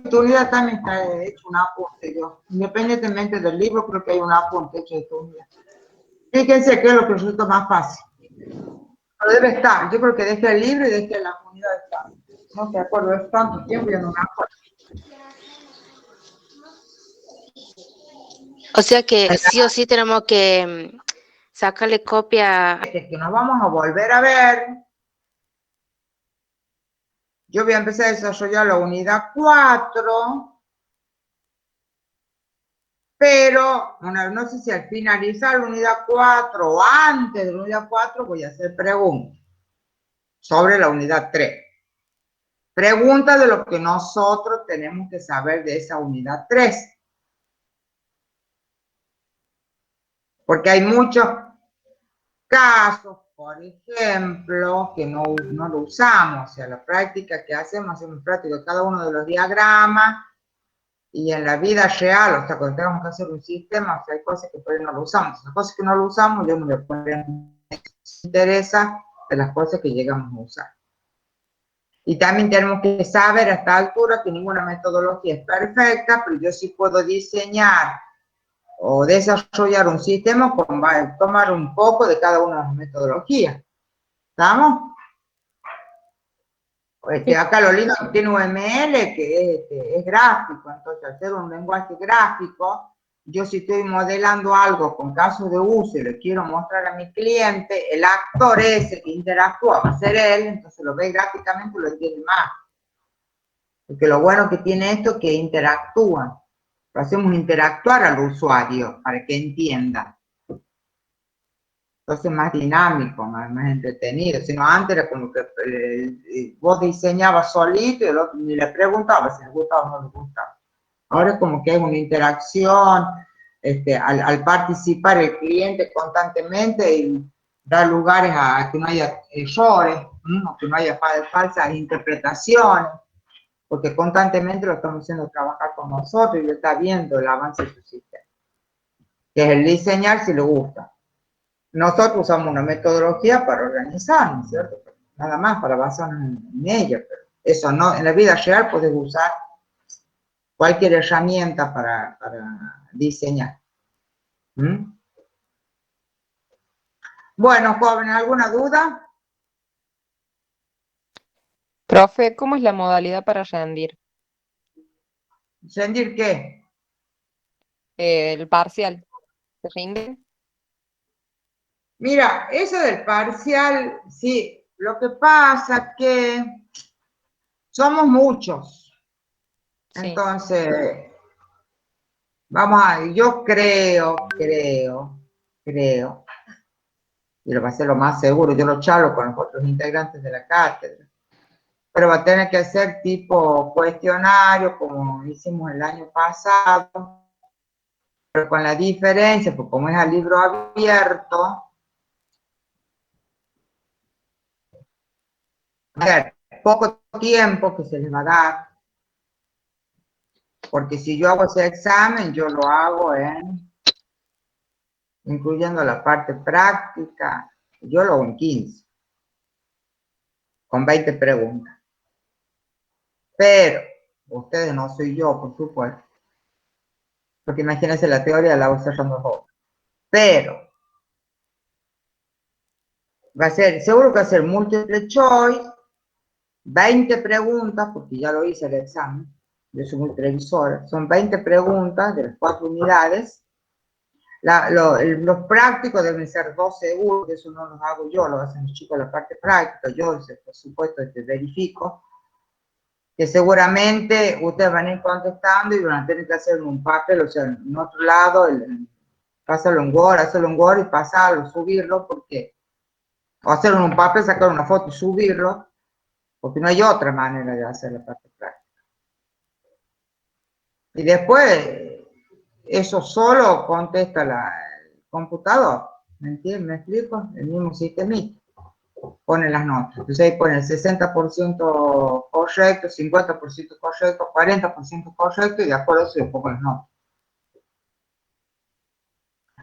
tu unidad también está hecho un apunte yo. Independientemente del libro, creo que hay un apunte hecho de tu unidad. Fíjense que es lo que resulta más fácil. Pero debe estar. Yo creo que dejé el libro y dejé las unidades. No te acuerdo, es tanto tiempo y no me acuerdo. O sea que sí o sí tenemos que sacarle copia. Que nos vamos a volver a ver. Yo voy a empezar a desarrollar la unidad 4, pero no sé si al finalizar la unidad 4 o antes de la unidad 4 voy a hacer preguntas sobre la unidad 3. Preguntas de lo que nosotros tenemos que saber de esa unidad 3. Porque hay muchos casos, por ejemplo, que no lo usamos. O sea, la práctica que hacemos práctica de cada uno de los diagramas. Y en la vida real, o sea, cuando tenemos que hacer un sistema, o sea, hay cosas que por ahí no lo usamos. Las cosas que no lo usamos, yo no le pongo interesa de las cosas que llegamos a usar. Y también tenemos que saber a esta altura que ninguna metodología es perfecta, pero yo sí puedo diseñar o desarrollar un sistema con tomar un poco de cada una de las metodologías. ¿Estamos? Acá lo lindo tiene UML, que es gráfico, entonces al ser un lenguaje gráfico, yo si estoy modelando algo con caso de uso y le quiero mostrar a mi cliente, el actor ese que interactúa va a ser él, entonces lo ve gráficamente y lo entiende más. Porque lo bueno que tiene esto es que interactúan, lo hacemos interactuar al usuario para que entienda. Entonces más dinámico, más entretenido. Si no, antes era como que vos diseñabas solito y el otro ni le preguntabas si le gustaba o no le gustaba. Ahora es como que hay una interacción, al participar el cliente constantemente y dar lugares a que no haya errores, o que no haya falsas interpretaciones, porque constantemente lo estamos haciendo trabajar con nosotros y él está viendo el avance de su sistema. Que es el diseñar si le gusta. Nosotros usamos una metodología para organizarnos, ¿cierto? Nada más para basarnos en ella, pero eso no, en la vida real puedes usar cualquier herramienta para diseñar. ¿Mm? Bueno, jóvenes, ¿alguna duda? Profe, ¿cómo es la modalidad para rendir? ¿Rendir qué? El parcial. ¿Se rinde? Mira, eso del parcial, sí, lo que pasa es que somos muchos. Sí. Entonces, vamos a, yo creo, y lo va a ser lo más seguro, yo lo charlo con los otros integrantes de la cátedra, pero va a tener que hacer tipo cuestionario, como hicimos el año pasado, pero con la diferencia, pues como es a libro abierto, a ver, poco tiempo que se les va a dar, porque si yo hago ese examen, yo lo hago incluyendo la parte práctica, yo lo hago en 15, con 20 preguntas. Pero, ustedes no soy yo, por supuesto, porque imagínense la teoría la voy cerrando todo. Pero, va a ser, seguro que va a ser múltiple choice, 20 preguntas, porque ya lo hice el examen, yo soy muy previsora, son 20 preguntas de las 4 unidades. Los prácticos deben ser 2 seguros, eso no los hago yo, lo hacen los chicos de la parte práctica, yo por supuesto verifico, que seguramente ustedes van a ir contestando y van a tener que hacer un papel, o sea, en otro lado, pasarlo en Word, hacerlo en Word y pasarlo, subirlo, porque, o hacerlo en un papel, sacar una foto y subirlo, porque no hay otra manera de hacer la parte práctica. Y después, eso solo contesta el computador, ¿me entiendes? ¿Me explico? El mismo sistema. Ponen las notas. Entonces ahí ponen 60% correcto, 50% correcto, 40% correcto y de acuerdo a eso yo pongo las notas.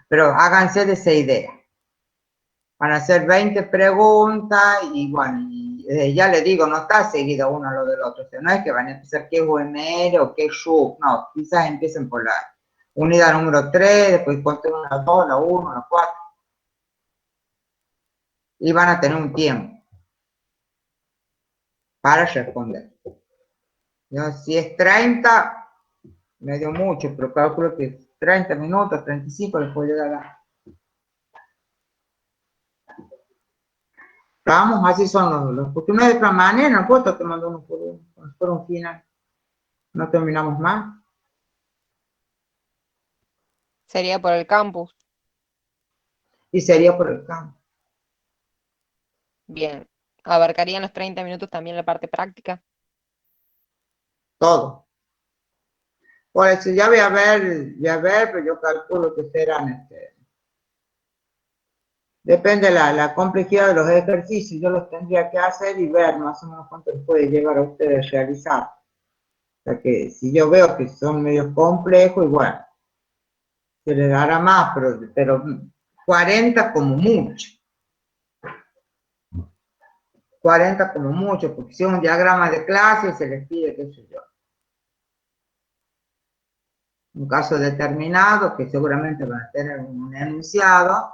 Pero háganse de esa idea. Van a hacer 20 preguntas y bueno, ya les digo, no está seguido uno lo del otro. O sea, no es que van a empezar qué es UML o qué es SHUP, no, quizás empiecen por la unidad número 3, después ponte la 2, la 1, la 4. Y van a tener un tiempo para responder. Yo, si es 30, me dio mucho, pero calculo que 30 minutos, 35 les puedo llegar a dar. Vamos, así son los porque no hay otra manera, no puedo estar tomando uno por un final. No terminamos más. Sería por el campus. Y sería por el campo. Bien. ¿Abarcarían los 30 minutos también la parte práctica? Todo. Por eso ya voy a ver, pero yo calculo que serán, depende de la complejidad de los ejercicios, yo los tendría que hacer y ver más o menos cuánto les puede llevar a ustedes a realizar. O sea que si yo veo que son medio complejos, igual, se les dará más, pero 40 como mucho. 40 como mucho, porque si es un diagrama de clase se les pide, qué sé yo. Un caso determinado, que seguramente van a tener un enunciado,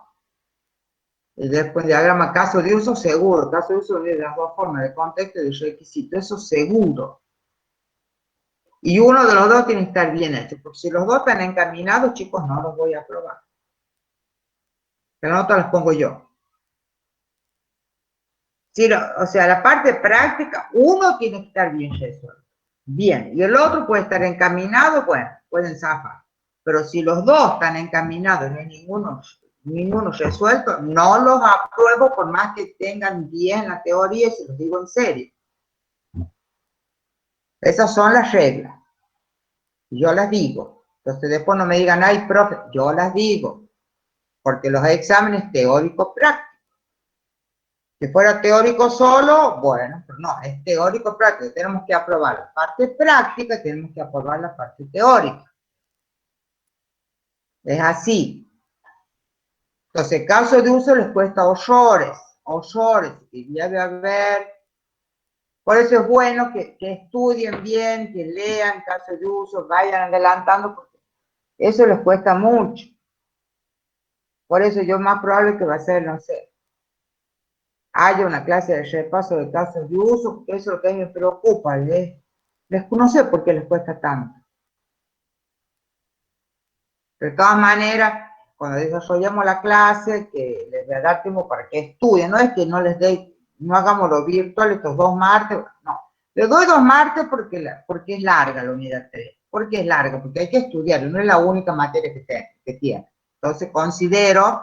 y después diagrama caso de uso seguro, caso de uso de las dos formas, de contexto y de requisito, eso seguro. Y uno de los dos tiene que estar bien hecho, porque si los dos están encaminados, chicos, no los voy a aprobar. Las notas las pongo yo. Sí, o sea, la parte práctica, uno tiene que estar bien resuelto. Bien, y el otro puede estar encaminado, bueno, pueden zafar. Pero si los dos están encaminados y no hay ninguno resuelto, no los apruebo por más que tengan bien la teoría, se los digo en serio. Esas son las reglas. Yo las digo. Entonces después no me digan, ay, profe, yo las digo. Porque los exámenes teóricos prácticos. Si fuera teórico solo, bueno, pero no, es teórico práctico. Tenemos que aprobar la parte práctica, tenemos que aprobar la parte teórica. Es así. Entonces, caso de uso les cuesta horrores, y debe haber. Por eso es bueno que estudien bien, que lean caso de uso, vayan adelantando, porque eso les cuesta mucho. Por eso yo más probable que va a ser, no sé, haya una clase de repaso de casos de uso, porque eso es lo que a mí me preocupa, no sé por qué les cuesta tanto. De todas maneras, cuando desarrollamos la clase, que les voy a dar tiempo para que estudien, no es que no les dé, no hagamos lo virtual estos 2 martes, no. Les doy 2 martes porque es larga la unidad 3. ¿Por qué es larga? Porque hay que estudiar, no es la única materia que tiene. Entonces considero,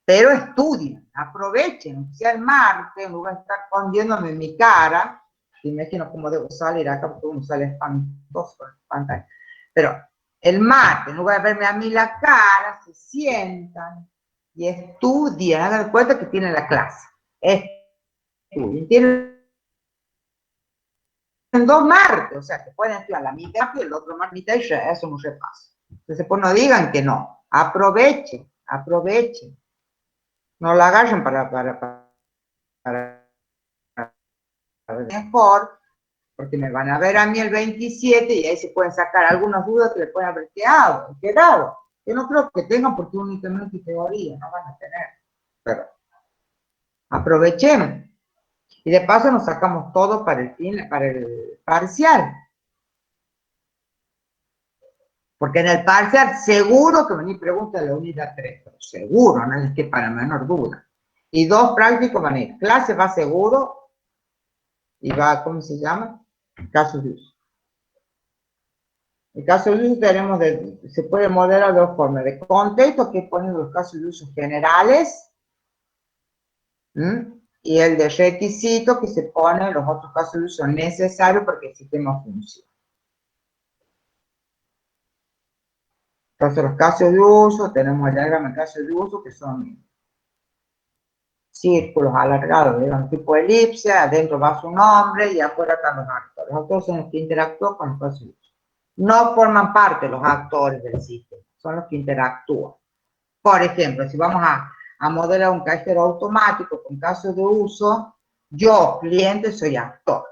pero estudien, aprovechen, sea el martes, en lugar de estar escondiéndome en mi cara, imagino cómo debo salir acá, porque uno sale espantoso en pantalla, pero el martes, en lugar de verme a mí la cara, se sientan y estudian, hagan cuenta que tienen la clase, estudien, tienen 2 martes, o sea, que pueden estudiar la mitad y el otro martes y ya es un repaso. Entonces, pues no digan que no, aprovechen, no la agarren para mejor, porque me van a ver a mí el 27 y ahí se pueden sacar algunas dudas que les pueden haber quedado. Yo no creo que tengan porque únicamente teoría, no van a tener, pero aprovechemos. Y de paso nos sacamos todo para el parcial. Porque en el parcial seguro que venir preguntas de la unidad 3, pero seguro, no es que para menor duda. Y 2 prácticos van a ir. Clase va seguro y va, ¿cómo se llama? Casos de uso. El caso de uso tenemos se puede modelar de 2 formas. De contexto, que ponen los casos de uso generales, y el de requisito, que se pone los otros casos de uso necesarios para que el sistema funcione. Entonces, los casos de uso, tenemos el diagrama de casos de uso, que son círculos alargados, digamos, tipo elipse, adentro va su nombre y afuera están los actores. Los actores son los que interactúan con los casos de uso. No forman parte los actores del sistema, son los que interactúan. Por ejemplo, si vamos a modelar un cajero automático con casos de uso, yo, cliente, soy actor,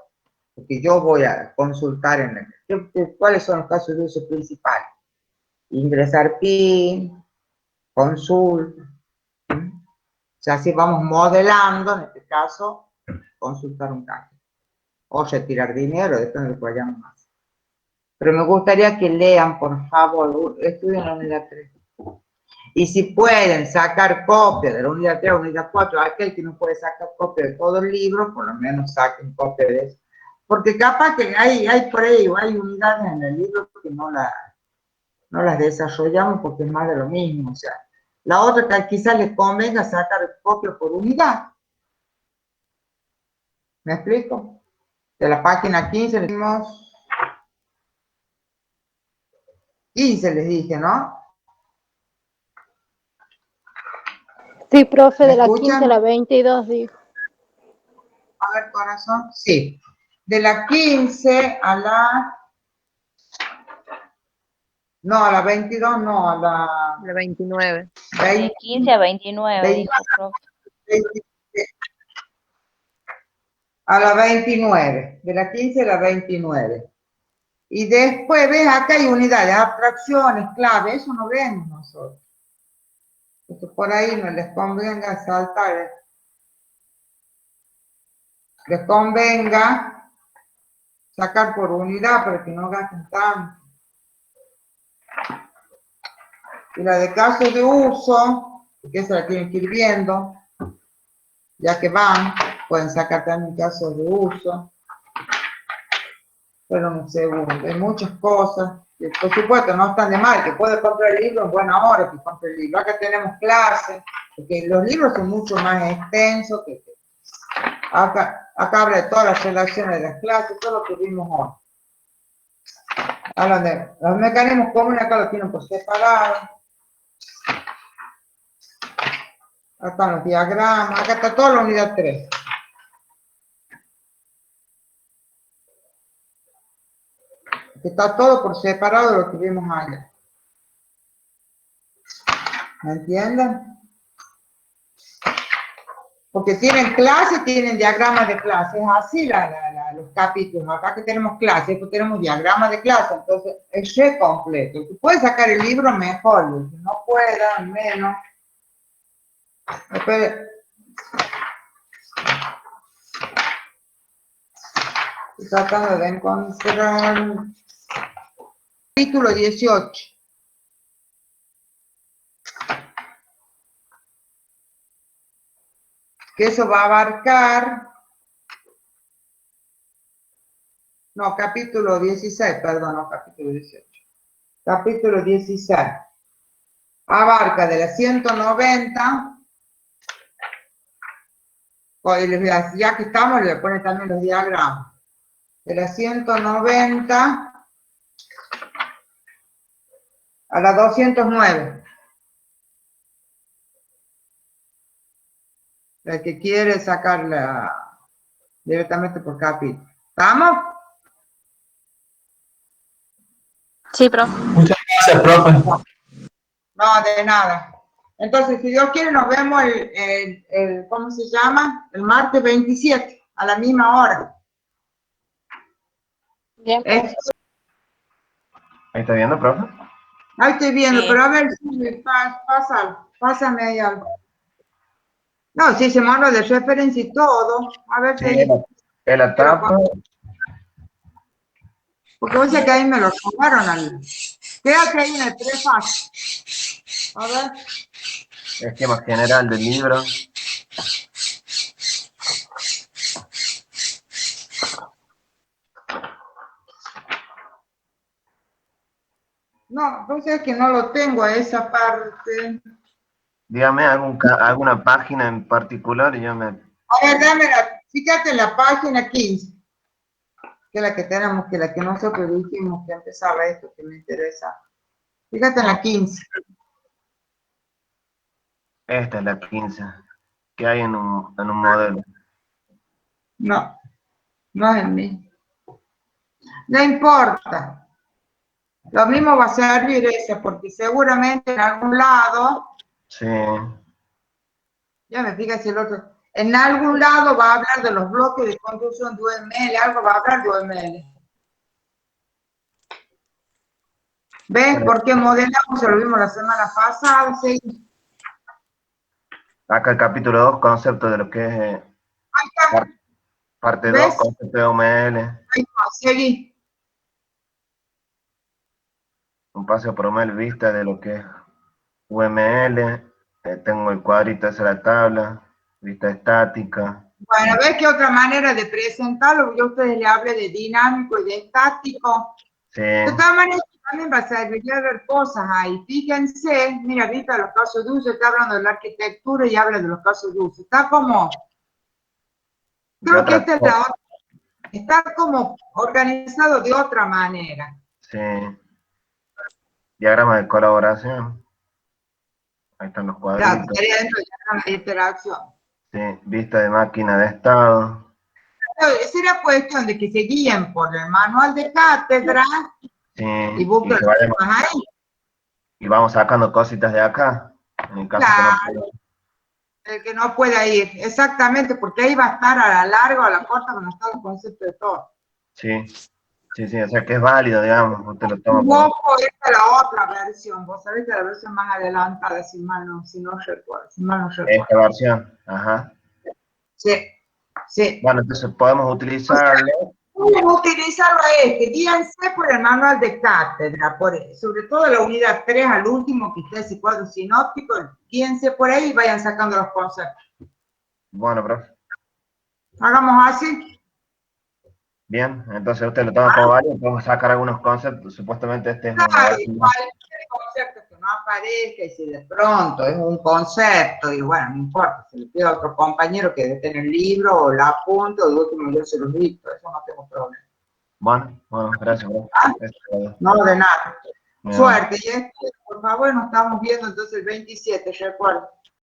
porque yo voy a consultar cuáles son los casos de uso principales. Ingresar PIN, consulta. O sea, así vamos modelando, en este caso, consultar un cajero. O retirar dinero, depende de lo que vayamos a hacer. Pero me gustaría que lean, por favor, estudien la unidad 3. Y si pueden sacar copia de la unidad 3 a la unidad 4, aquel que no puede sacar copia de todo el libro, por lo menos saquen copia de eso. Porque capaz que hay por ahí, hay unidades en el libro que no las desarrollamos porque es más de lo mismo. O sea, la otra que quizás les convenga sacar copia por unidad. ¿Me explico? De la página 15 les dimos 15 les dije, ¿no? Sí, profe, ¿Me de la escuchan? 15 a la 22, dijo. A ver, corazón, sí. De la 15 a la... No, a la 22, no, a la... La 29. De 15 a 29, 20, dijo, profe. a la 29, de la 15 a la 29. Y después, ves, acá hay unidades, abstracciones, claves, eso no vemos nosotros. Porque por ahí no les convenga saltar. Les convenga sacar por unidad para que no gasten tanto. Y la de casos de uso, que esa la tienen que ir viendo, ya que van, pueden sacar también casos de uso. Pero un segundo, hay muchas cosas, que por supuesto no están de mal, que puede comprar el libro en buena hora, que compre el libro. Acá tenemos clases, porque los libros son mucho más extensos, que acá habla de todas las relaciones de las clases, todo lo que vimos hoy. Hablan de los mecanismos comunes, acá los tienen por separado. Acá están los diagramas, acá está toda la unidad 3. Está todo por separado de lo que vimos allá. ¿Me entienden? Porque tienen clases, tienen diagramas de clase. Es así los capítulos. Acá que tenemos clases, pues tenemos diagramas de clase. Entonces, es re completo. Si puedes sacar el libro, mejor. Si no pueda, menos. Después, estoy tratando de encontrar... Capítulo 18. Que eso va a abarcar... No, capítulo 16, perdón, no, capítulo 18. Capítulo 16. Abarca de la 190... Ya que estamos, le pone también los diagramas. De la 190... a la 209. El que quiere sacarla directamente por capítulo. ¿Estamos? Sí, profe. Muchas gracias, profe. No, de nada. Entonces, si Dios quiere, nos vemos ¿cómo se llama? El martes 27, a la misma hora. Bien, profe. ¿Ahí está viendo, profe? Ahí estoy viendo, Sí. pero a ver, pásame ahí algo. No, si se manda de referencia y todo, a ver Sí, si... en la tapa. Porque hoy sé que ahí me lo tomaron Quédate ahí en el prefacio. A ver. Esquema general del libro. No, pues es que no lo tengo a esa parte. Dígame alguna página en particular y yo me... A ver, fíjate en la página 15. Que es la que tenemos, que la que nosotros dijimos que empezaba esto, que me interesa. Fíjate en la 15. Esta es la 15. que hay en un modelo. No, no es el mismo. No importa. Lo mismo va a servir ese, porque seguramente en algún lado, Sí, ya me fijas el otro, en algún lado va a hablar de los bloques de construcción de UML, algo va a hablar de UML. ¿Ves por qué modelamos? Lo vimos la semana pasada, sí. acá el capítulo 2, concepto de lo que es Ahí está, parte ¿ves? 2, concepto de UML, Ahí está, seguí. un paseo por UML, vista de lo que es UML, tengo el cuadrito esa de la tabla, vista estática. Bueno, ¿ves qué otra manera de presentarlo? Yo a ustedes le hablé de dinámico y de estático. Sí, De todas maneras, también va a servir a ver cosas ahí. Fíjense, mira, ahorita los casos de uso, está hablando de la arquitectura y habla de los casos de uso. Está como, de creo que otra esta es la otra, está como organizado de otra manera. sí, diagrama de colaboración, ahí están los Ya, cuadritos, estaría dentro del diagrama de interacción. sí, vista de máquina de estado, Sería cuestión de que se guíen por el manual de cátedra sí, y busquen que los vayamos, temas ahí. y vamos sacando cositas de acá, en el caso que no Claro, el que no pueda ir, exactamente, porque ahí va a estar a la larga o a la corta cuando está el concepto de todo. sí, sí, sí, o sea que es válido, digamos, usted lo toma por... Ojo, esta es la otra versión, vos sabés que la versión más adelantada, si mal no recuerdo, si mal no recuerdo. Esta versión, ajá. Sí, sí. Bueno, entonces podemos utilizarlo, Pueden utilizarlo a guíense por el manual de cátedra, sobre todo la unidad 3 al último, que está ese cuadro sinóptico, guíense por ahí y vayan sacando los conceptos. bueno, profe, Hagamos así. bien, entonces usted lo toma como válido, podemos sacar algunos conceptos, supuestamente este es una versión más. Cualquier concepto que no aparezca y si de pronto es un concepto, y bueno, no importa, se le pide a otro compañero que dé el libro o la apunto, de último yo se los dicto, eso no tengo problema. Bueno, gracias, profe. No, de nada. Me da- Suerte, y por favor, nos estamos viendo entonces el 27, recuerda.